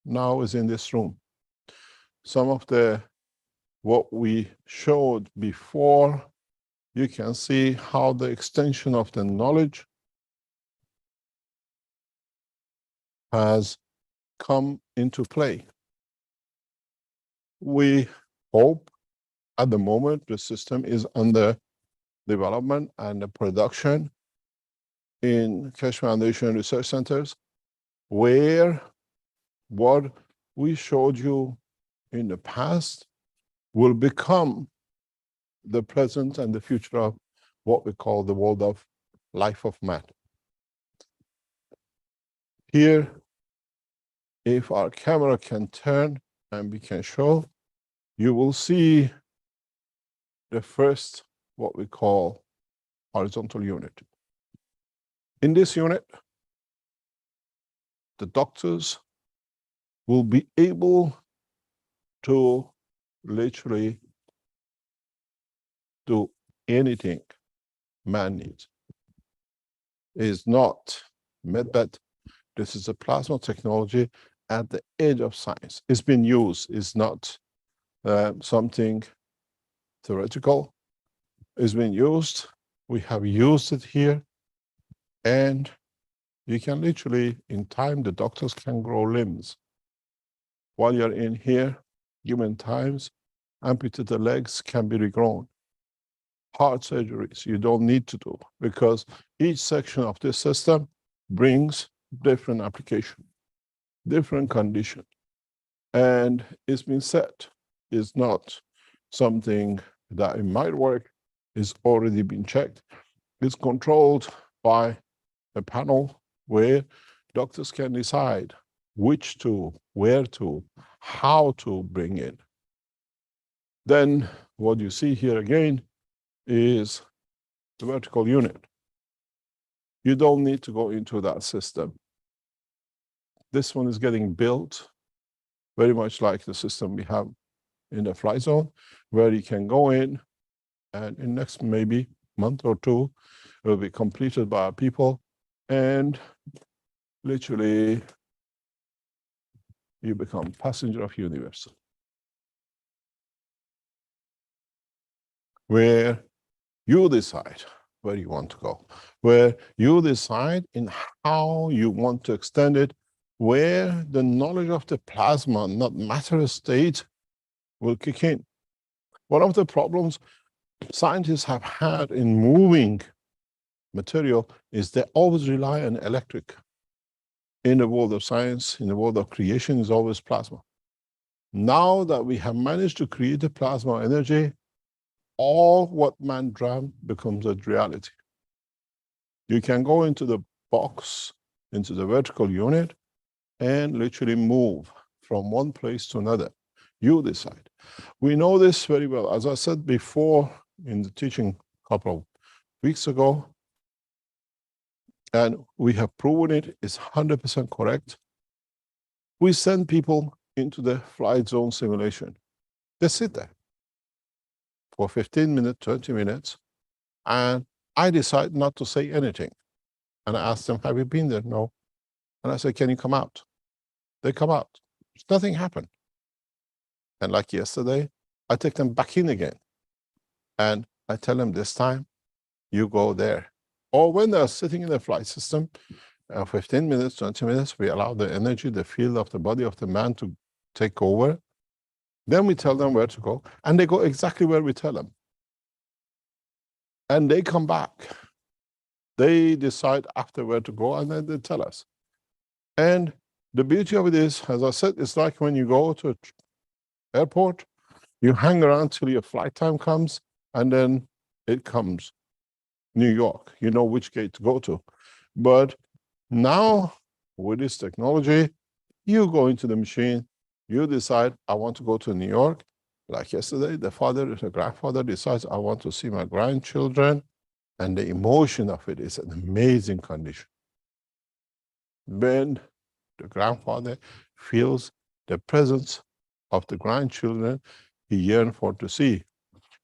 now is in this room. Some of what we showed before, you can see how the extension of the knowledge has come into play. We hope at the moment the system is under development and the production in Keshe Foundation research centers, where what we showed you in the past will become the present and the future of what we call the world of life of man. Here, if our camera can turn and we can show, you will see the first, what we call horizontal unit. In this unit, the doctors will be able to literally do anything man needs. It is not MedBed. This is a plasma technology at the edge of science. It's been used. It's not something theoretical. It's been used. We have used it here. And you can literally, in time, the doctors can grow limbs. While you're in here, given times, amputated legs can be regrown. Heart surgeries you don't need to do, because each section of this system brings different application, different condition. And it's been said, it's not something that it might work, it's already been checked. It's controlled by a panel where doctors can decide, which to, where to, how to bring in. Then what you see here again is the vertical unit. You don't need to go into that system. This one is getting built very much like the system we have in the fly zone, where you can go in and in next maybe month or two, it will be completed by our people, and literally you become passenger of universe, where you decide where you want to go, where you decide in how you want to extend it, where the knowledge of the plasma, not matter state, will kick in. One of the problems scientists have had in moving material is they always rely on electric. In the world of science, in the world of creation, is always plasma. Now that we have managed to create the plasma energy, all what man dreamt becomes a reality. You can go into the box, into the vertical unit, and literally move from one place to another. You decide. We know this very well. As I said before in the teaching a couple of weeks ago, and we have proven it is 100% correct. We send people into the flight zone simulation. They sit there for 15 minutes, 20 minutes, and I decide not to say anything. And I ask them, have you been there? No. And I say, can you come out? They come out. Nothing happened. And like yesterday, I take them back in again. And I tell them this time, you go there. Or when they're sitting in the flight system, 15 minutes, 20 minutes, we allow the energy, the field of the body of the man to take over. Then we tell them where to go, and they go exactly where we tell them. And they come back. They decide after where to go, and then they tell us. And the beauty of it is, as I said, it's like when you go to an airport, you hang around till your flight time comes, and then it comes. New York, you know which gate to go to. But now, with this technology, you go into the machine, you decide, I want to go to New York. Like yesterday, the grandfather decides, I want to see my grandchildren, and the emotion of it is an amazing condition. When the grandfather feels the presence of the grandchildren, he yearns for to see.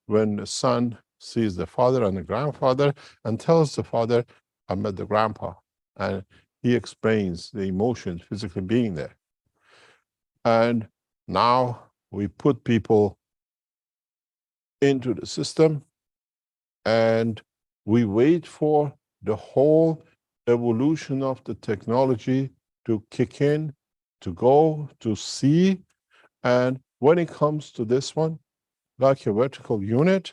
When the son sees the father and the grandfather and tells the father, I met the grandpa, and he explains the emotion physically being there. And now we put people into the system and we wait for the whole evolution of the technology to kick in, to go, to see. And when it comes to this one, like a vertical unit,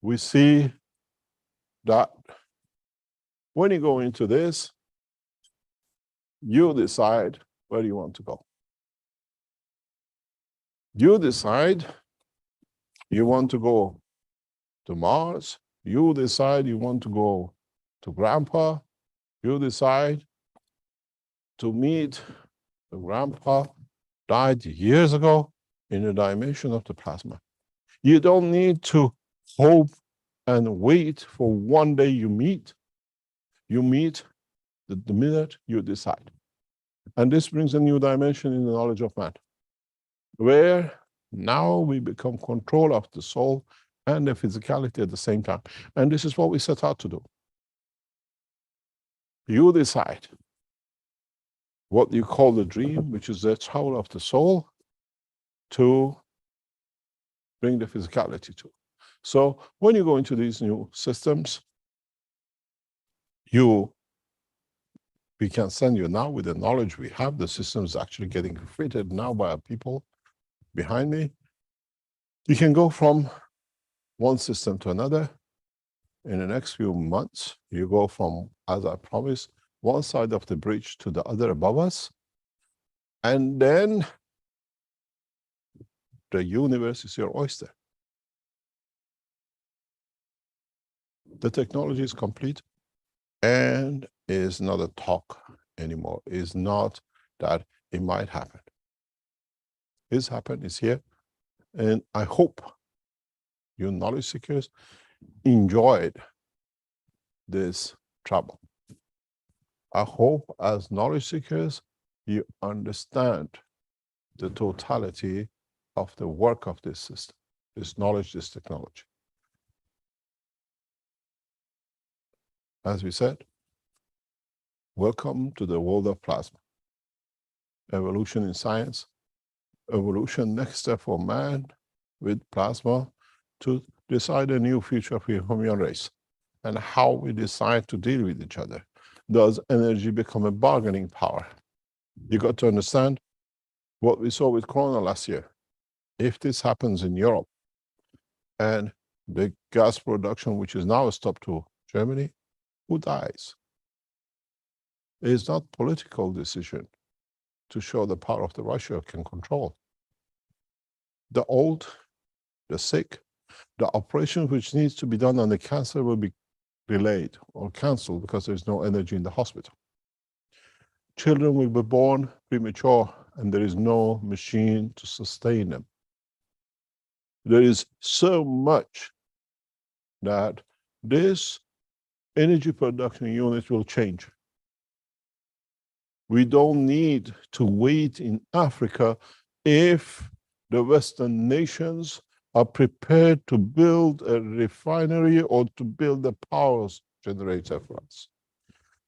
we see that when you go into this, you decide where you want to go. You decide you want to go to Mars. You decide you want to go to Grandpa. You decide to meet the grandpa died years ago in the dimension of the plasma. You don't need to hope and wait for one day you meet. You meet the minute you decide. And this brings a new dimension in the knowledge of man, where now we become control of the soul and the physicality at the same time. And this is what we set out to do. You decide what you call the dream, which is the travel of the soul, to bring the physicality to. So when you go into these new systems, we can send you now with the knowledge we have, the system is actually getting fitted now by our people behind me. You can go from one system to another. In the next few months, you go from, as I promised, one side of the bridge to the other above us. And then the universe is your oyster. The technology is complete and is not a talk anymore. It's not that it might happen. It's happened, it's here. And I hope you knowledge seekers enjoyed this trouble. I hope as knowledge seekers, you understand the totality of the work of this system, this knowledge, this technology. As we said, welcome to the world of plasma. Evolution in science, evolution next step for man with plasma to decide a new future for the human race and how we decide to deal with each other. Does energy become a bargaining power? You got to understand what we saw with Corona last year. If this happens in Europe and the gas production, which is now stopped to Germany, who dies? It is not political decision to show the power of the Russia can control. The old, the sick, the operation which needs to be done on the cancer will be delayed or cancelled because there's no energy in the hospital. Children will be born premature and there is no machine to sustain them. There is so much that this energy production unit will change. We don't need to wait in Africa if the Western nations are prepared to build a refinery or to build a power generator for us.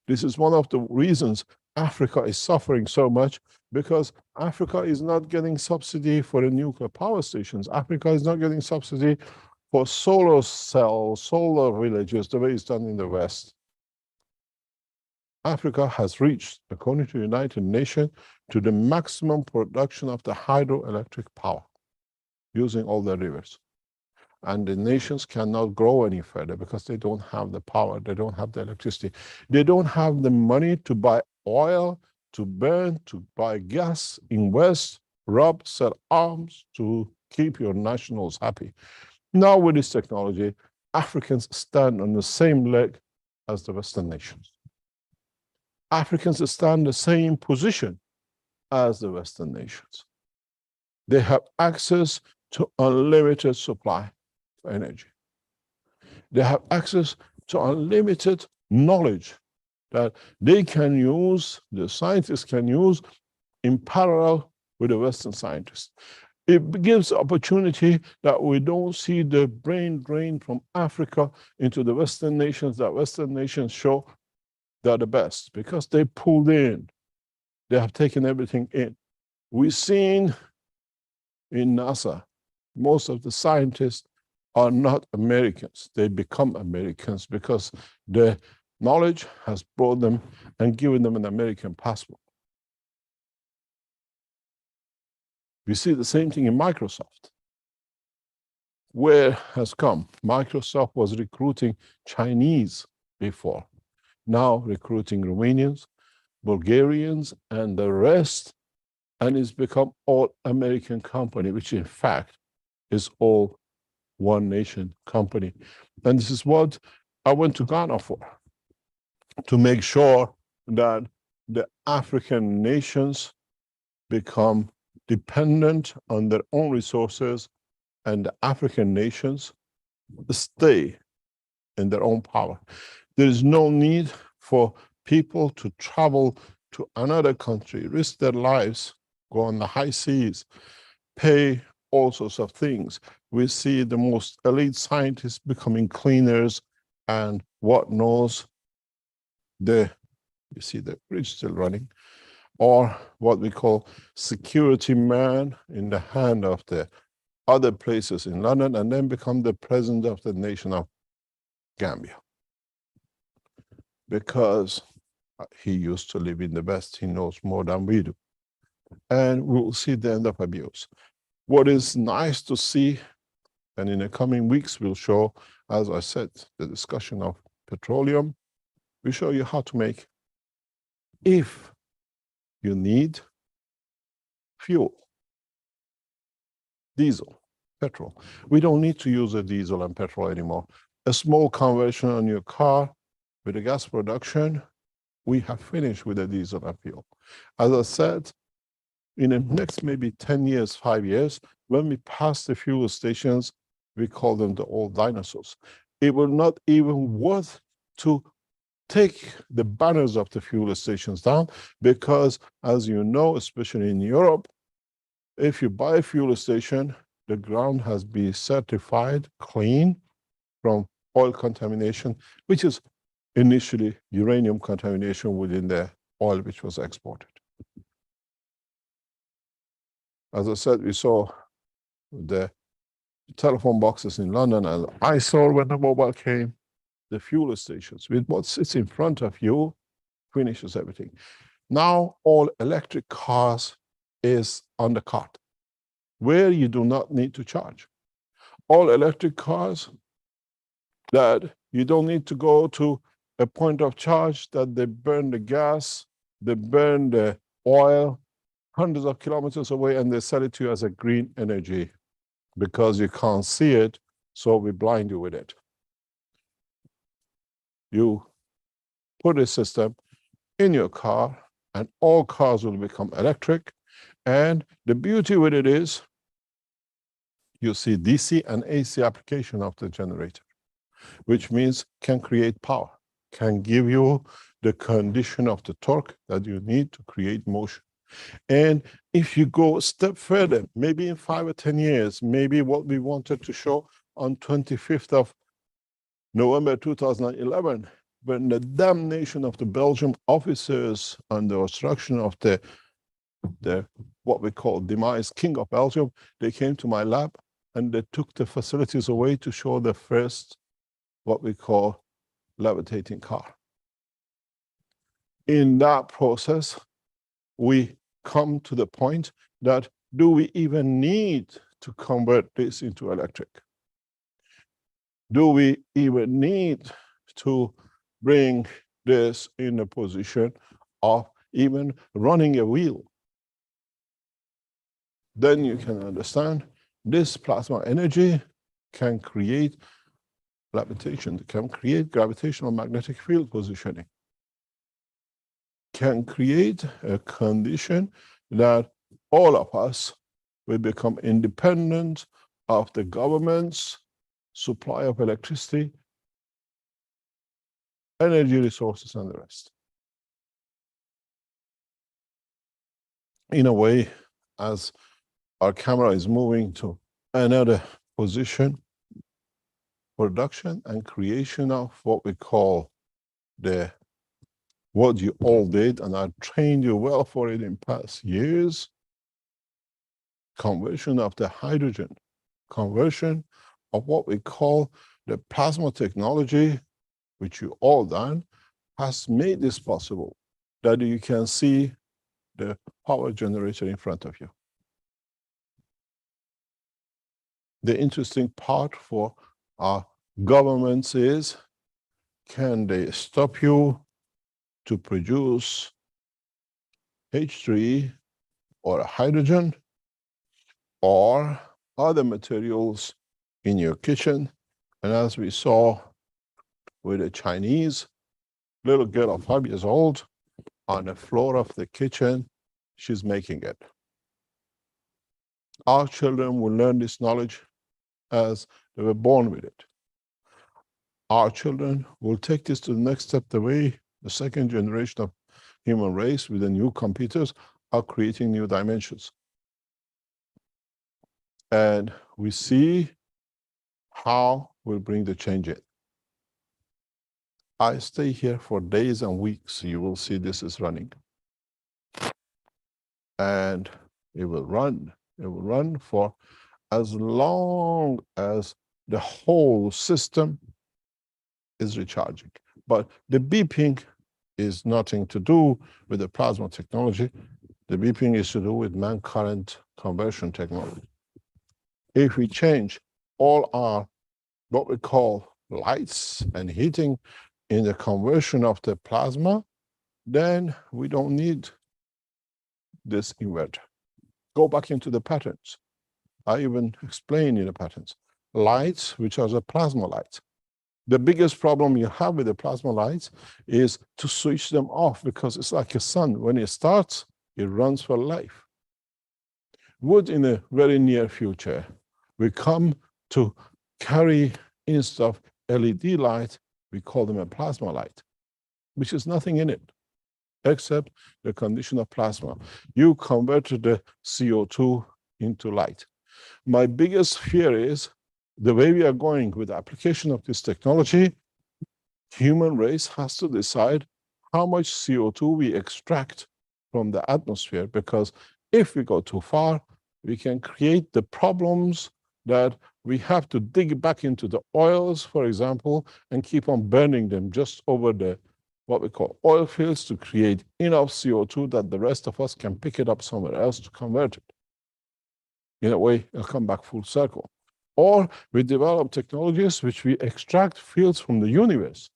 This is one of the reasons Africa is suffering so much, because Africa is not getting subsidy for the nuclear power stations. Africa is not getting subsidy for solar cells, solar villages, the way it's done in the West. Africa has reached, according to the United Nations, to the maximum production of the hydroelectric power using all the rivers. And the nations cannot grow any further because they don't have the power, they don't have the electricity. They don't have the money to buy oil, to burn, to buy gas, invest, rob, sell arms to keep your nationals happy. Now with this technology, Africans stand on the same leg as the Western nations. Africans stand in the same position as the Western nations. They have access to unlimited supply of energy. They have access to unlimited knowledge that they can use, the scientists can use in parallel with the Western scientists. It gives opportunity that we don't see the brain drain from Africa into the Western nations, that Western nations show they're the best because they pulled in, they have taken everything in. We've seen in NASA, most of the scientists are not Americans. They become Americans because the knowledge has brought them and given them an American passport. We see the same thing in Microsoft. Where has come? Microsoft was recruiting Chinese before, now recruiting Romanians, Bulgarians, and the rest, and it's become all American company, which in fact is all one nation company. And this is what I went to Ghana for, to make sure that the African nations become dependent on their own resources and the African nations stay in their own power. There is no need for people to travel to another country, risk their lives, go on the high seas, pay all sorts of things. We see the most elite scientists becoming cleaners and what knows. You see the bridge still running, or what we call security man in the hand of the other places in London, and then become the president of the nation of Gambia. Because he used to live in the West, he knows more than we do. And we'll see the end of abuse. What is nice to see, and in the coming weeks we'll show, as I said, the discussion of petroleum, we show you how to make, if you need fuel, diesel, petrol. We don't need to use a diesel and petrol anymore. A small conversion on your car with a gas production we have finished with the diesel and fuel. As I said, in the next maybe 10 years, 5 years, when we pass the fuel stations, we call them the old dinosaurs. It will not even worth to take the banners of the fuel stations down, because as you know, especially in Europe, if you buy a fuel station, the ground has been certified clean from oil contamination, which is initially uranium contamination within the oil which was exported. As I said, we saw the telephone boxes in London and I saw when the mobile came, the fuel stations with what sits in front of you finishes everything. Now all electric cars is on the cart, where you do not need to charge. All electric cars that you don't need to go to a point of charge, that they burn the gas, they burn the oil hundreds of kilometers away, and they sell it to you as a green energy because you can't see it, so we blind you with it. You put a system in your car and all cars will become electric. And the beauty with it is you see DC and AC application of the generator, which means can create power, can give you the condition of the torque that you need to create motion. And if you go a step further, maybe in 5 or 10 years, maybe what we wanted to show on 25th of November 2011, when the damnation of the Belgian officers and the obstruction of the what we call demise king of Belgium, they came to my lab and they took the facilities away to show the first what we call levitating car. In that process, we come to the point that do we even need to convert this into electric? Do we even need to bring this in a position of even running a wheel? Then you can understand this plasma energy can create levitation, can create gravitational magnetic field positioning, can create a condition that all of us will become independent of the government's supply of electricity, energy resources, and the rest. In a way, as our camera is moving to another position, production and creation of what we call what you all did, and I trained you well for it in past years, conversion of the hydrogen, conversion of what we call the plasma technology, which you all done, has made this possible, that you can see the power generator in front of you. The interesting part for our governments is, can they stop you to produce H3 or hydrogen or other materials in your kitchen? And as we saw with a Chinese little girl of 5 years old on the floor of the kitchen, she's making it. Our children will learn this knowledge as they were born with it. Our children will take this to the next step, the way the second generation of human race with the new computers are creating new dimensions. And we see how we'll bring the change in. I stay here for days and weeks. You will see this is running. And it will run. It will run for as long as the whole system is recharging. But the beeping is nothing to do with the plasma technology. The beeping is to do with man current conversion technology. If we change all our what we call lights and heating in the conversion of the plasma, then we don't need this inverter. Go back into the patterns. I even explain in the patterns. Lights, which are the plasma lights, The biggest problem you have with the plasma lights is to switch them off, because it's like a sun. When it starts, it runs for life. Would in the very near future we come to carry, instead of LED light, we call them a plasma light, which is nothing in it except the condition of plasma. You converted the CO2 into light. My biggest fear is the way we are going with the application of this technology, human race has to decide how much CO2 we extract from the atmosphere, because if we go too far, we can create the problems that we have to dig back into the oils, for example, and keep on burning them just over the what we call oil fields to create enough CO2 that the rest of us can pick it up somewhere else to convert it. In a way, it'll come back full circle. Or we develop technologies which we extract fields from the universe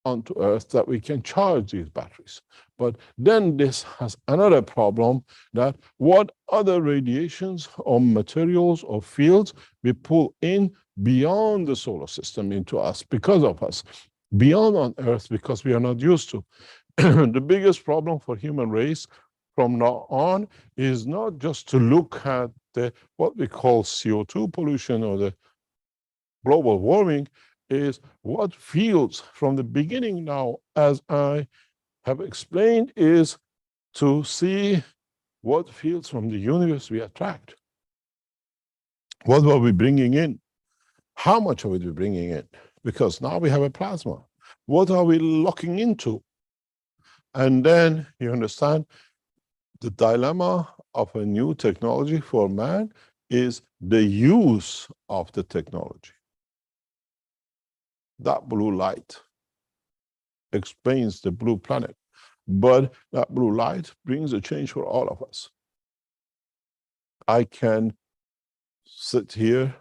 onto Earth that we can charge these batteries. But then this has another problem, that what other radiations or materials or fields we pull in beyond the solar system into us, because of us, beyond on Earth, because we are not used to. The biggest problem for human race from now on is not just to look at the what we call CO2 pollution or the global warming, is what fields from the beginning now, as I have explained, is to see what fields from the universe we attract. What are we bringing in? How much are we bringing in? Because now we have a plasma. What are we locking into? And then you understand the dilemma of a new technology for man is the use of the technology. That blue light explains the blue planet, but that blue light brings a change for all of us. I can sit here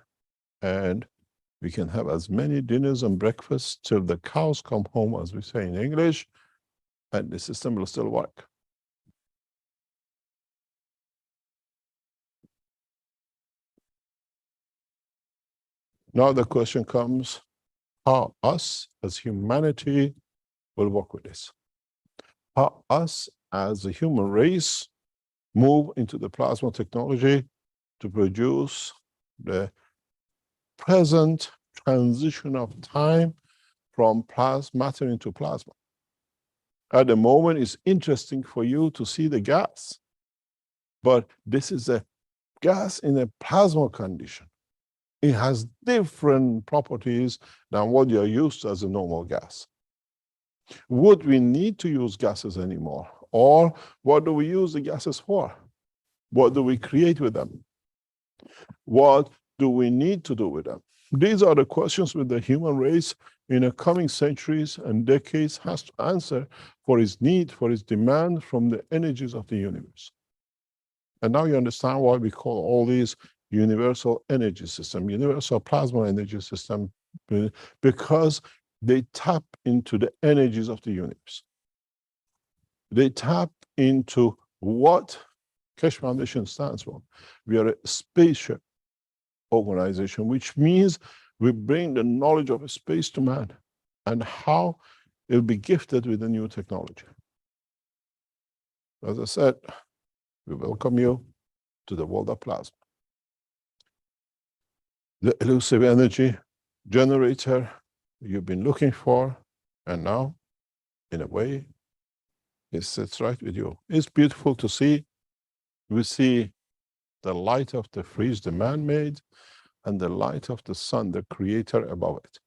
and we can have as many dinners and breakfasts till the cows come home, as we say in English, and the system will still work. Now the question comes, how us as humanity will work with this? How us as a human race move into the plasma technology to produce the present transition of time from matter into plasma. At the moment, it's interesting for you to see the gas, but this is a gas in a plasma condition. It has different properties than what you're used to as a normal gas. Would we need to use gases anymore? Or what do we use the gases for? What do we create with them? What do we need to do with them? These are the questions that the human race in the coming centuries and decades has to answer for its need, for its demand from the energies of the universe. And now you understand why we call all these universal energy system, universal plasma energy system, because they tap into the energies of the universe. They tap into what Keshe Foundation stands for. We are a spaceship organization, which means we bring the knowledge of space to man and how it will be gifted with a new technology. As I said, we welcome you to the world of plasma. The elusive energy generator you've been looking for, and now, in a way, it sits right with you. It's beautiful to see. We see the light of the freeze, the man-made, and the light of the sun, the creator above it,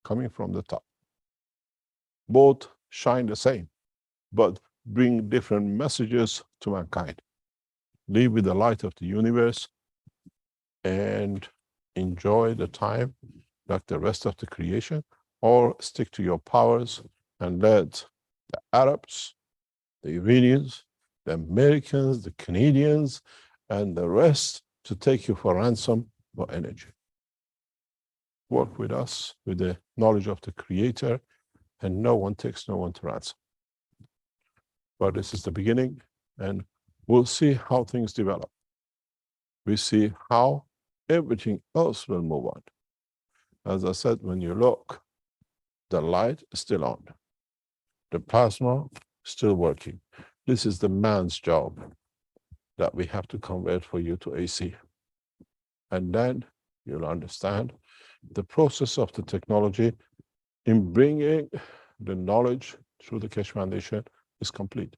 coming from the top. Both shine the same, but bring different messages to mankind. Live with the light of the universe and enjoy the time like the rest of the creation, or stick to your powers and let the Arabs, the Iranians, the Americans, the Canadians, and the rest to take you for ransom for energy. Work with us with the knowledge of the creator, and no one takes no one to ransom. But this is the beginning, and we'll see how things develop. We see how everything else will move on. As I said, when you look The light is still on. The plasma still working. This is the man's job that we have to convert for you to AC. And then you'll understand the process of the technology in bringing the knowledge through the Keshe Foundation is complete.